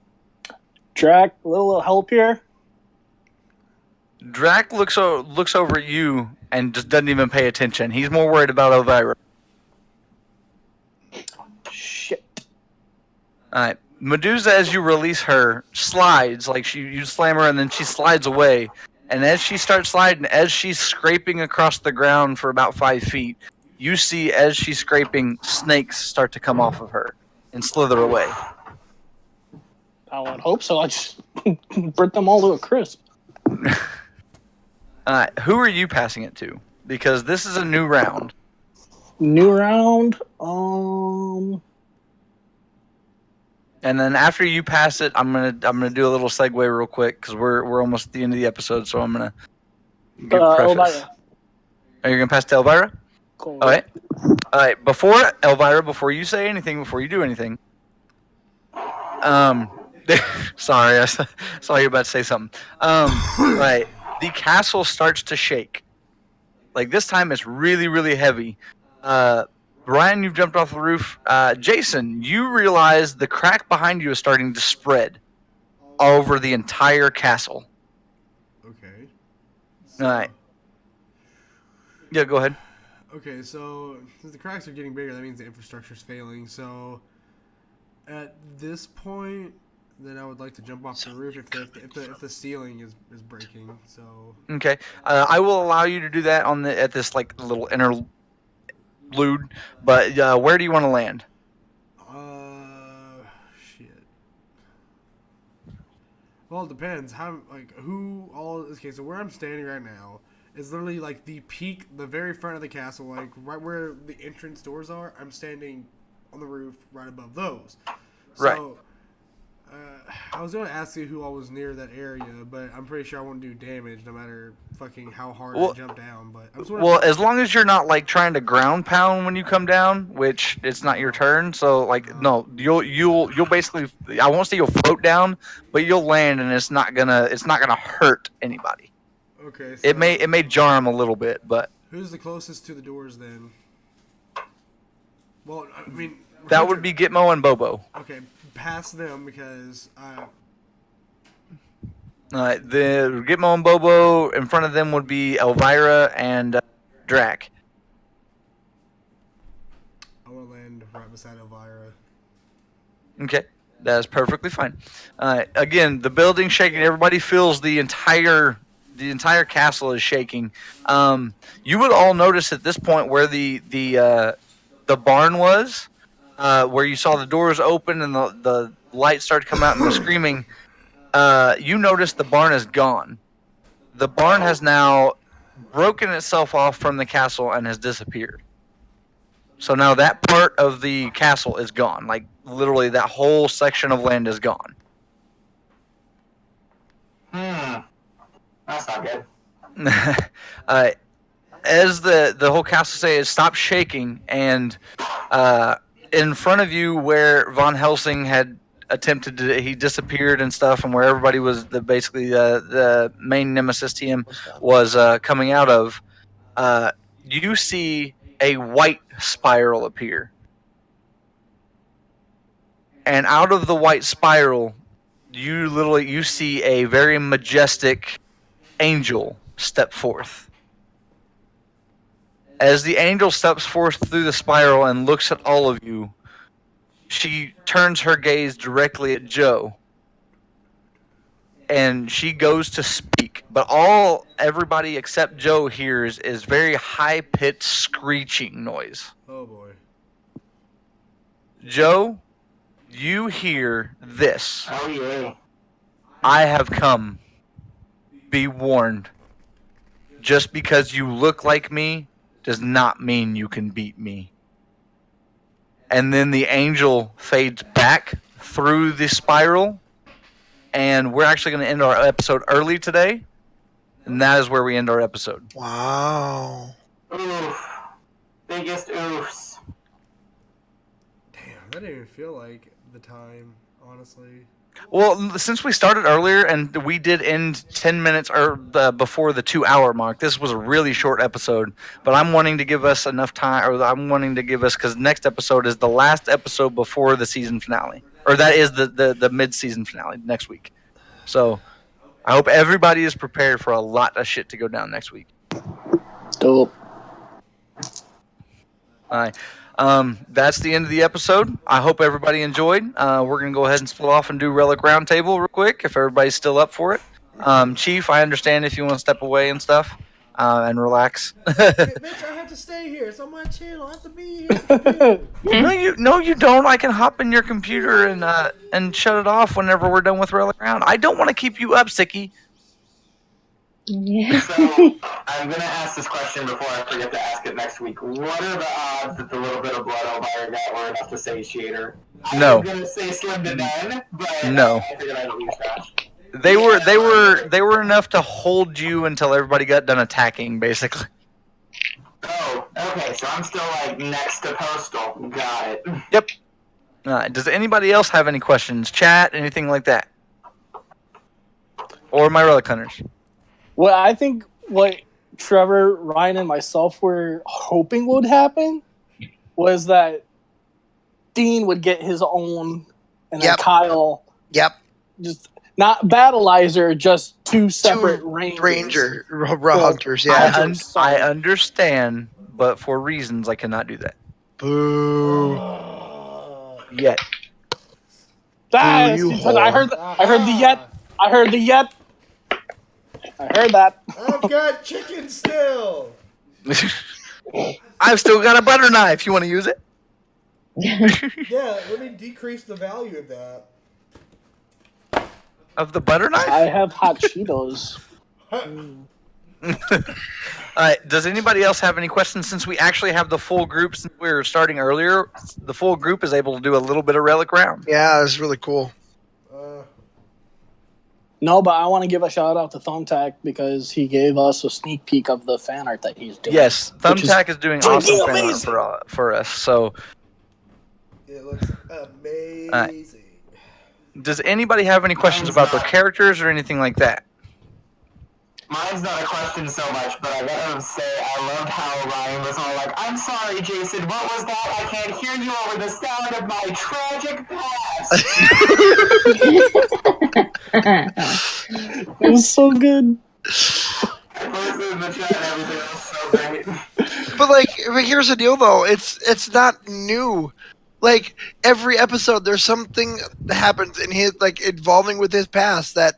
Drac, a little help here. Drac looks over at you and just doesn't even pay attention. He's more worried about Elvira. Shit. All right. Medusa, as you release her, slides. You slam her and then she slides away. And as she starts sliding, as she's scraping across the ground for about 5 feet, you see as she's scraping, snakes start to come off of her and slither away. I would hope so. I just burnt them all to a crisp. Who are you passing it to? Because this is a new round. New round? And then after you pass it, I'm gonna do a little segue real quick because we're almost at the end of the episode, so I'm gonna give preface. Elvira. Are you gonna pass to Elvira? Cool. All right. Before Elvira, before you say anything, before you do anything, sorry, I saw you were about to say something. Right, the castle starts to shake Like this time, it's really, really heavy. Brian, you've jumped off the roof. Jason, you realize the crack behind you is starting to spread all over the entire castle. Okay. All right. Yeah, go ahead. Okay, so since the cracks are getting bigger, that means the infrastructure's failing. So at this point, then I would like to jump off the roof if the ceiling is breaking. So Okay, I will allow you to do that at this like little interlude. But where do you want to land? Shit. Well, it depends. Who all? Okay, so where I'm standing right now is literally like the peak, the very front of the castle, like right where the entrance doors are. I'm standing on the roof right above those. So, right. I was going to ask you who all was near that area, but I'm pretty sure I won't do damage no matter fucking how hard I jump down. But I'm sort of as long as you're not like trying to ground pound when you come down, which it's not your turn. So no, you'll basically, I won't say you'll float down, but you'll land, and it's not gonna hurt anybody. Okay. So It may jar them a little bit, but who's the closest to the doors then? Well, I mean that would be Gitmo and Bobo. Okay, past them because The Gitmo and Bobo in front of them would be Elvira and Drac. I want to land right beside Elvira. Okay, that's perfectly fine. Again, the building's shaking. Everybody feels the entire castle is shaking. You would all notice at this point where the barn was, where you saw the doors open and the lights started coming out and the screaming. You notice the barn is gone. The barn has now broken itself off from the castle and has disappeared. So now that part of the castle is gone. Like literally that whole section of land is gone. That's not good. As the whole castle says, stop shaking, and in front of you where Von Helsing had attempted to, he disappeared and stuff, and where everybody was basically the main nemesis team was coming out of, you see a white spiral appear, and out of the white spiral, you see a very majestic angel step forth. As the angel steps forth through the spiral and looks at all of you, she turns her gaze directly at Joe. And she goes to speak, but everybody except Joe hears is very high-pitched screeching noise. Oh boy. Joe, you hear this. Oh yeah. I have come. Be warned. Just because you look like me does not mean you can beat me. And then the angel fades back through the spiral, and we're actually going to end our episode early today, and that is where we end our episode. Wow. Oof. Biggest oofs. Damn, that didn't even feel like the time, honestly. Well, since we started earlier and we did end 10 minutes before the 2-hour mark, this was a really short episode. But I'm wanting to give us enough time, because next episode is the last episode before the season finale. Or that is the mid-season finale next week. So I hope everybody is prepared for a lot of shit to go down next week. Dope. All right. That's the end of the episode. I hope everybody enjoyed. We're going to go ahead and split off and do Relic Roundtable real quick if everybody's still up for it. Chief, I understand if you want to step away and stuff and relax. Bitch, I have to stay here. It's on my channel. I have to be here. No, you don't. I can hop in your computer and shut it off whenever we're done with Relic Round. I don't want to keep you up, Sicky. Yeah. So, I'm going to ask this question before I forget to ask it next week. What are the odds that the little bit of blood Elvira got were enough to satiate her? No. I'm going to say slim to none, but No. I figured I'd at least ask. They were enough to hold you until everybody got done attacking, basically. Oh, okay, so I'm still, next to Postal. Got it. Yep. Does anybody else have any questions? Chat, anything like that? Or my Relic Hunters? Well, I think what Trevor, Ryan, and myself were hoping would happen was that Dean would get his own, and then Kyle, just not battleizer, just two separate Ranger Well, hunters. Yeah, I understand, but for reasons I cannot do that. Boo. Yet. I heard the yet. I heard the yet. I heard that. I've got chicken still. I've still got a butter knife. You want to use it? Yeah, let me decrease the value of that. Of the butter knife? I have hot Cheetos. Does anybody else have any questions? Since we actually have the full group, since we were starting earlier, the full group is able to do a little bit of relic round. Yeah, it's really cool. No, but I want to give a shout out to Thumbtack because he gave us a sneak peek of the fan art that he's doing. Yes, Thumbtack is doing awesome fan art for us. So it looks amazing. Does anybody have any questions about their characters or anything like that? Mine's not a question so much, but I gotta say, I loved how Ryan was all like, I'm sorry, Jason, what was that? I can't hear you over the sound of my tragic past. It was so good. I posted in the chat and everything was so great. But here's the deal, though. It's not new. Like, every episode, there's something that happens in his, involving with his past that,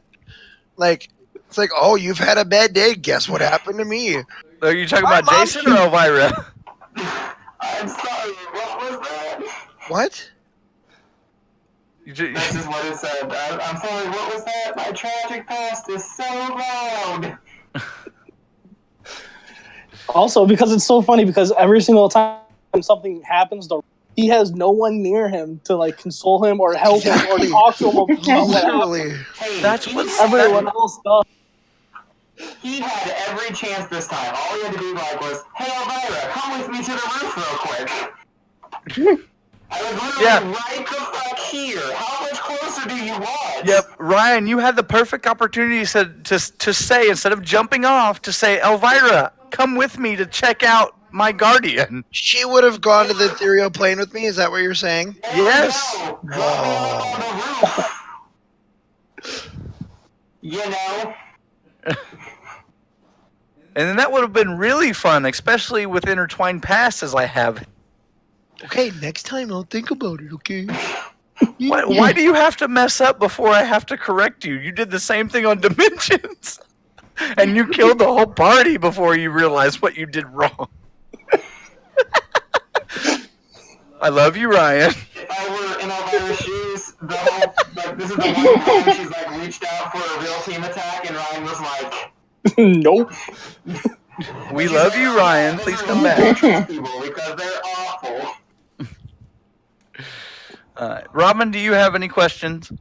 it's like, oh, you've had a bad day. Guess what happened to me? Are you talking about Jason or Elvira? I'm sorry, what was that? What? This is what it said. I'm sorry, what was that? My tragic past is so loud. Also, because it's so funny, because every single time something happens, he has no one near him to console him or help him or talk to him about what happened. Hey, that's what everyone else does. He had every chance this time. All he had to do was, hey Elvira, come with me to the roof real quick. I was literally right the fuck here. How much closer do you want? Yep, Ryan, you had the perfect opportunity to say, instead of jumping off, to say, Elvira, come with me to check out my guardian. She would have gone to the ethereal plane with me? Is that what you're saying? Yes. Oh. You know? And then that would have been really fun, especially with intertwined pasts as I have. Okay, next time I'll think about it, okay? Why do you have to mess up before I have to correct you? You did the same thing on Dimensions. And you killed the whole party before you realized what you did wrong. I love you, Ryan. If I were in Elvira's shoes, this is the one time she's reached out for a real team attack, and Ryan was like, nope. We love you, Ryan. Please come back. Because they're awful. Robin, do you have any questions?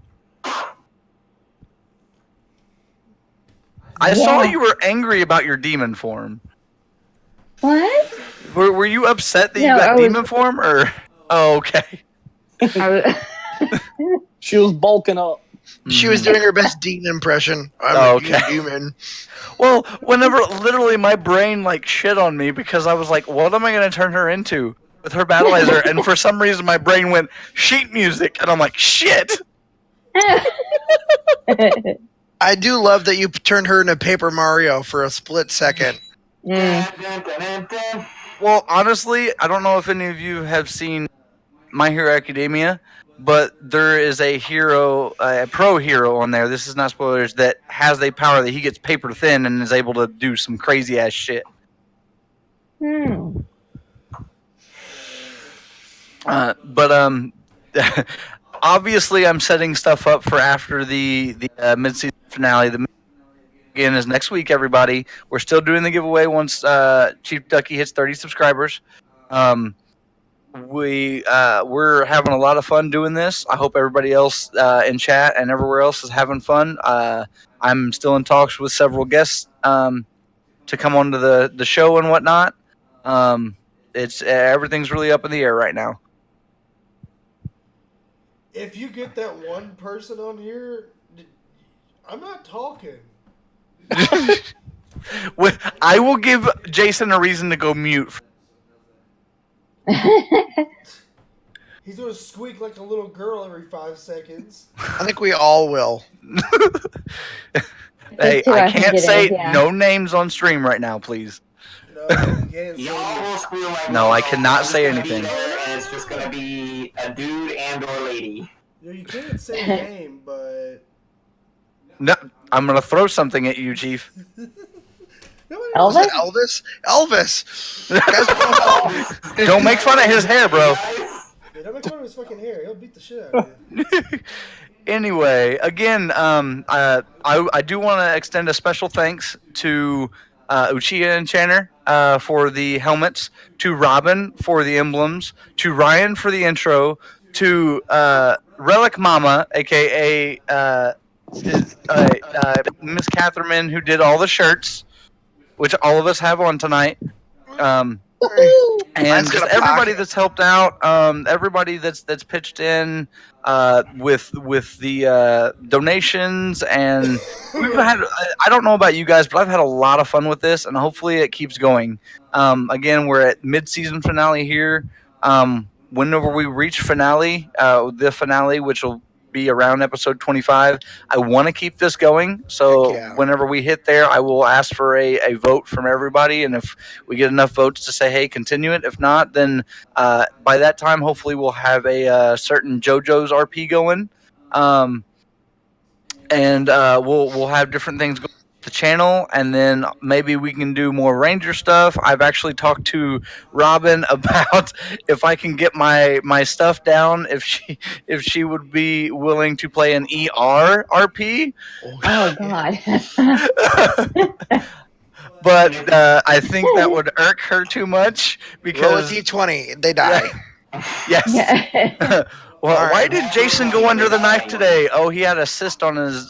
I saw you were angry about your demon form. What? Were you upset that you got demon form, or? Oh, okay. She was bulking up. She was doing her best demon impression. I'm a demon. Well, whenever literally my brain shit on me because I was like, what am I going to turn her into with her battleizer? And for some reason my brain went sheet music, and I'm like, shit. I do love that you turned her into Paper Mario for a split second. Well, honestly, I don't know if any of you have seen My Hero Academia, but there is a hero, a pro hero on there, this is not spoilers, that has a power that he gets paper thin and is able to do some crazy ass shit. Obviously I'm setting stuff up for after the mid-season finale. The again is next week, everybody. We're still doing the giveaway once ChiefDucky hits 30 subscribers. We're having a lot of fun doing this. I hope everybody else in chat and everywhere else is having fun. I'm still in talks with several guests to come onto the show and whatnot. It's everything's really up in the air right now. If you get that one person on here, I'm not talking. I will give Jason a reason to go mute. He's gonna squeak like a little girl every 5 seconds. I think we all will. Hey, too, I I think can't it say is, yeah. no names on stream right now, please. No, you can't say Y'all will squeal like No, I little cannot girls. say It's gonna be anything. there, and it's just gonna be a dude and or lady. You can't say a name, but No, I'm gonna throw something at you, Chief. nobody Was Elvis? it Elvis? Elvis. Guys, Don't make fun of his hair, bro. Yeah, don't make fun of his fucking hair. He'll beat the shit out of you. Anyway, again, I do want to extend a special thanks to Uchiha Enchanter for the helmets, to Robin for the emblems, to Ryan for the intro, to Relic Mama, aka Miss Catherman, who did all the shirts, which all of us have on tonight. And Mine's just got a everybody pocket. that's helped out, everybody that's pitched in with the donations, and we've had. I don't know about you guys, but I've had a lot of fun with this, and hopefully it keeps going. Again, we're at mid-season finale here. Whenever we reach finale, the finale, which will be around episode 25, I want to keep this going. So Heck yeah. whenever we hit there, I will ask for a vote from everybody, and if we get enough votes to say, hey, continue it. If not, then by that time, hopefully we'll have a certain JoJo's RP going, and we'll have different things going on the channel, and then maybe we can do more Ranger stuff. I've actually talked to Robin about if I can get my stuff down, if she would be willing to play an ER RP. Oh God. But I think that would irk her too much Roll a because d20. They die. yes. Yeah. Well, All why right. did Jason go under the knife today? Oh, he had a cyst on his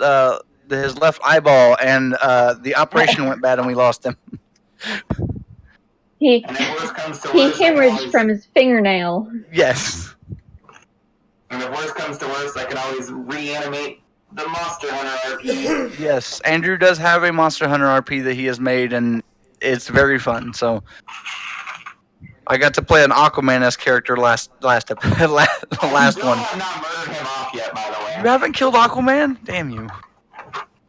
left eyeball, and the operation went bad, and we lost him. he And if worse comes to he worse, I can hemorrhaged always- from his fingernail. Yes. And if worse comes to worse, I can always reanimate the Monster Hunter RP. Yes, Andrew does have a Monster Hunter RP that he has made, and it's very fun. So I got to play an Aquaman-esque character last one. Still have not murdered him off yet, by the way. You haven't killed Aquaman? Damn you!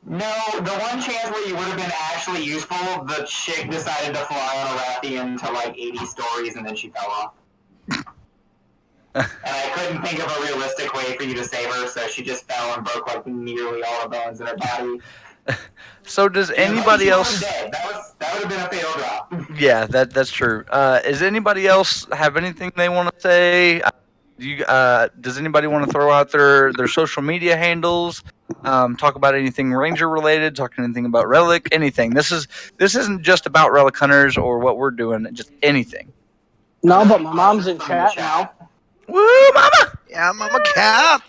No, the one chance where you would have been actually useful, the chick decided to fly on a Rathian to like 80 stories and then she fell off. And I couldn't think of a realistic way for you to save her, so she just fell and broke like nearly all the bones in her body. So does anybody She else? was dead. That would have been a fatal drop. Yeah, that's true. Does anybody else have anything they want to say? Does anybody want to throw out their social media handles? Talk about anything Ranger related? Talk anything about Relic? Anything? This isn't just about Relic Hunters or what we're doing. Just anything. No, but my mom's in chat now. Woo, mama! Yeah, Mama Cat.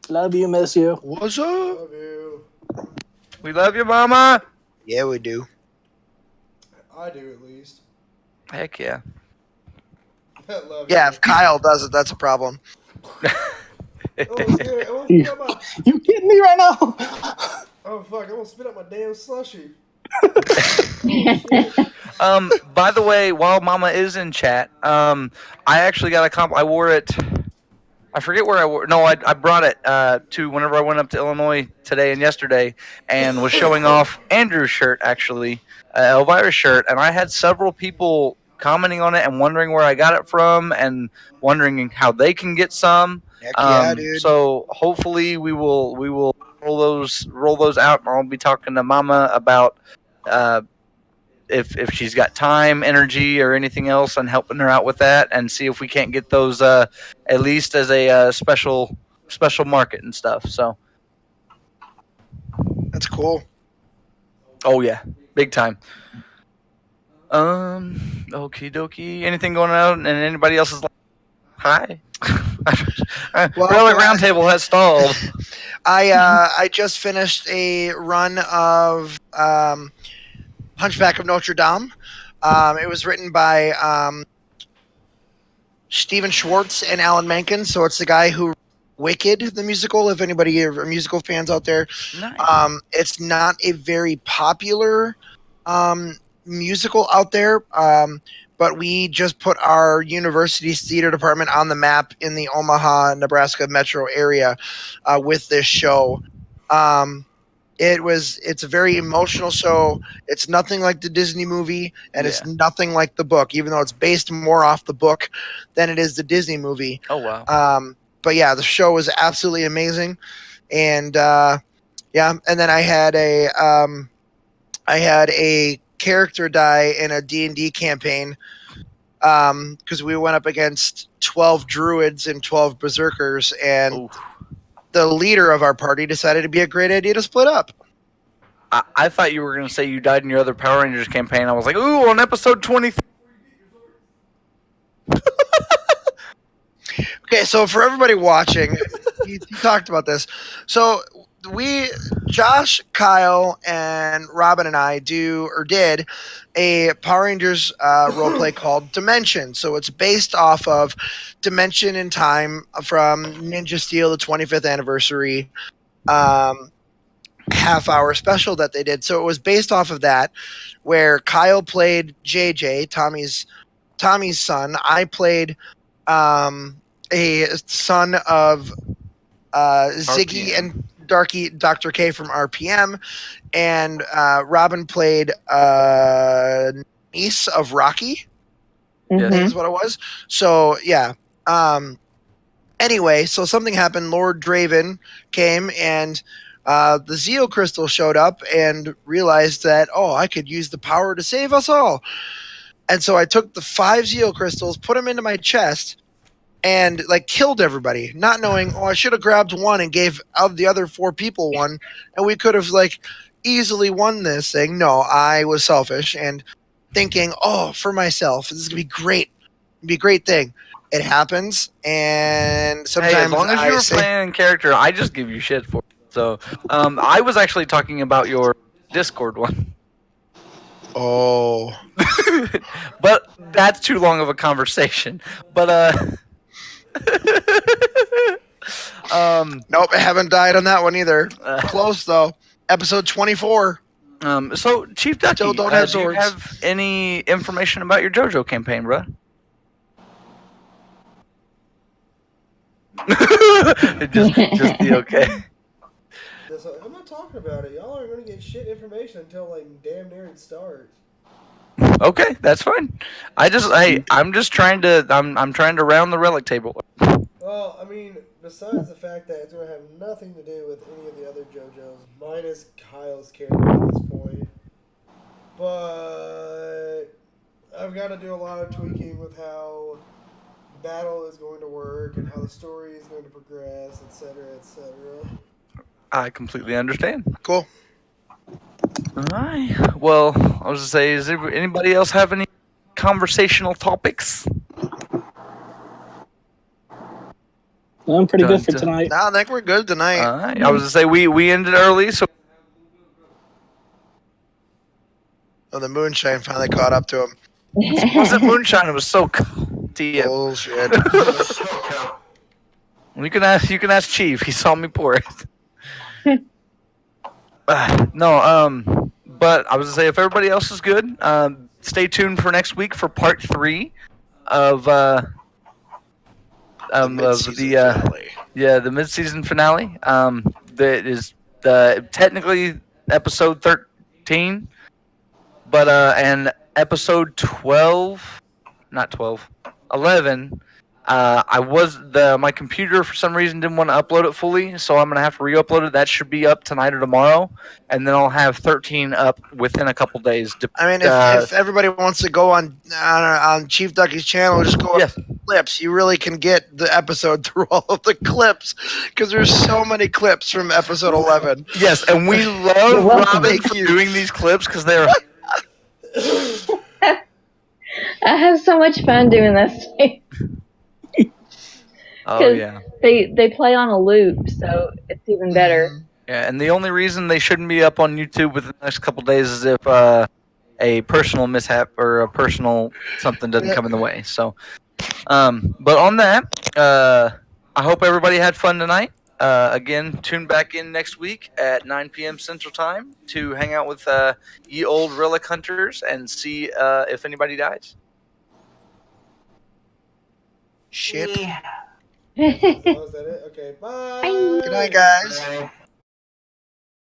Love you, miss you. What's up? Love you. We love you, mama. Yeah, we do. I do at least. Heck yeah. Love Yeah, you. if Kyle does it, that's a problem. You kidding me right now? Oh fuck! I want to spit out my damn slushy. By the way, while Mama is in chat, I actually got a I wore it. I forget where I wore. No, I brought it to whenever I went up to Illinois today and yesterday, and was showing off Andrew's shirt, actually, Elvira's shirt, and I had several people commenting on it and wondering where I got it from and wondering how they can get some. Heck yeah, dude. So hopefully we will roll those out, and I'll be talking to Mama about if she's got time, energy, or anything else, and helping her out with that, and see if we can't get those at least as a special market and stuff. So That's cool. oh yeah, big time. Okie dokie. Anything going on? And anybody else is like, hi. Relic Roundtable has stalled. I just finished a run of Hunchback of Notre Dame. It was written by Stephen Schwartz and Alan Menken, so it's the guy who Wicked, the musical. If anybody are musical fans out there, Nice. it's not a very popular musical out there. But we just put our university's theater department on the map in the Omaha, Nebraska metro area with this show. It's a very emotional show. It's nothing like the Disney movie, and it's nothing like the book, even though it's based more off the book than it is the Disney movie. Oh wow. But yeah, the show was absolutely amazing, and and then I had a character die in a D&D campaign because we went up against 12 druids and 12 berserkers, and the leader of our party decided it'd be a great idea to split up. I thought you were going to say you died in your other Power Rangers campaign. I was like, ooh, on episode 23. Okay, so for everybody watching, he talked about this. So Josh, Kyle, and Robin and I did a Power Rangers roleplay called Dimension. So it's based off of Dimension in Time from Ninja Steel, the 25th anniversary half-hour special that they did. So it was based off of that, where Kyle played JJ, Tommy's son. I played a son of Ziggy and Dr. K from RPM, and Robin played niece of Rocky. Mhm. Is what it was. So yeah. Anyway, so something happened. Lord Draven came, and the Zeo crystal showed up and realized that, I could use the power to save us all. And so I took the 5 Zeo crystals, put them into my chest, and killed everybody, not knowing, I should have grabbed one and gave out the other 4 people one, and we could have easily won this thing. No, I was selfish and thinking, for myself, this is gonna be great. It'd be a great thing. It happens, and sometimes as long as you were playing in character, I just give you shit for it. So I was actually talking about your Discord one. Oh. But that's too long of a conversation. But nope, I haven't died on that one either. Close though. Episode 24. So Chief Ducky, Still don't have do you swords. have any information about your JoJo campaign, bro? just be okay. I'm not talking about it. Y'all aren't going to get shit information until damn near it starts. Okay, that's fine. I'm just trying to I'm trying to round the relic table. Well, I mean, besides the fact that it's going to have nothing to do with any of the other JoJo's, minus Kyle's character at this point. But I've got to do a lot of tweaking with how battle is going to work and how the story is going to progress, etc., etc. I completely understand. Cool. Alright. Well, I was gonna say, does anybody else have any conversational topics? I'm pretty good for Dun, dun. tonight. No, I think we're good tonight. Alright. I was gonna say we ended early, so The moonshine finally caught up to him. it wasn't moonshine. It was so cold. TM. Bullshit. You can ask Chief. He saw me pour it. No. But I was gonna say, if everybody else is good, stay tuned for next week for part 3 of the mid-season finale. That is technically episode 13, but and episode 12, not 12, 11. My computer for some reason didn't want to upload it fully, so I'm gonna have to re-upload it. That should be up tonight or tomorrow, and then I'll have 13 up within a couple days. I mean, if everybody wants to go on Chief Ducky's channel, just go up clips. You really can get the episode through all of the clips because there's so many clips from episode 11. Yes, and we love Robin for doing these clips because they're. I have so much fun doing this. Oh yeah. They play on a loop, so it's even better. Yeah, and the only reason they shouldn't be up on YouTube within the next couple days is if a personal mishap or a personal something doesn't come in the way. So, but on that, I hope everybody had fun tonight. Again, tune back in next week at 9 p.m. Central Time to hang out with ye old Relic Hunters and see if anybody dies. Shit. Oh, is that it? Okay, bye. Bye. Good night, guys. Bye.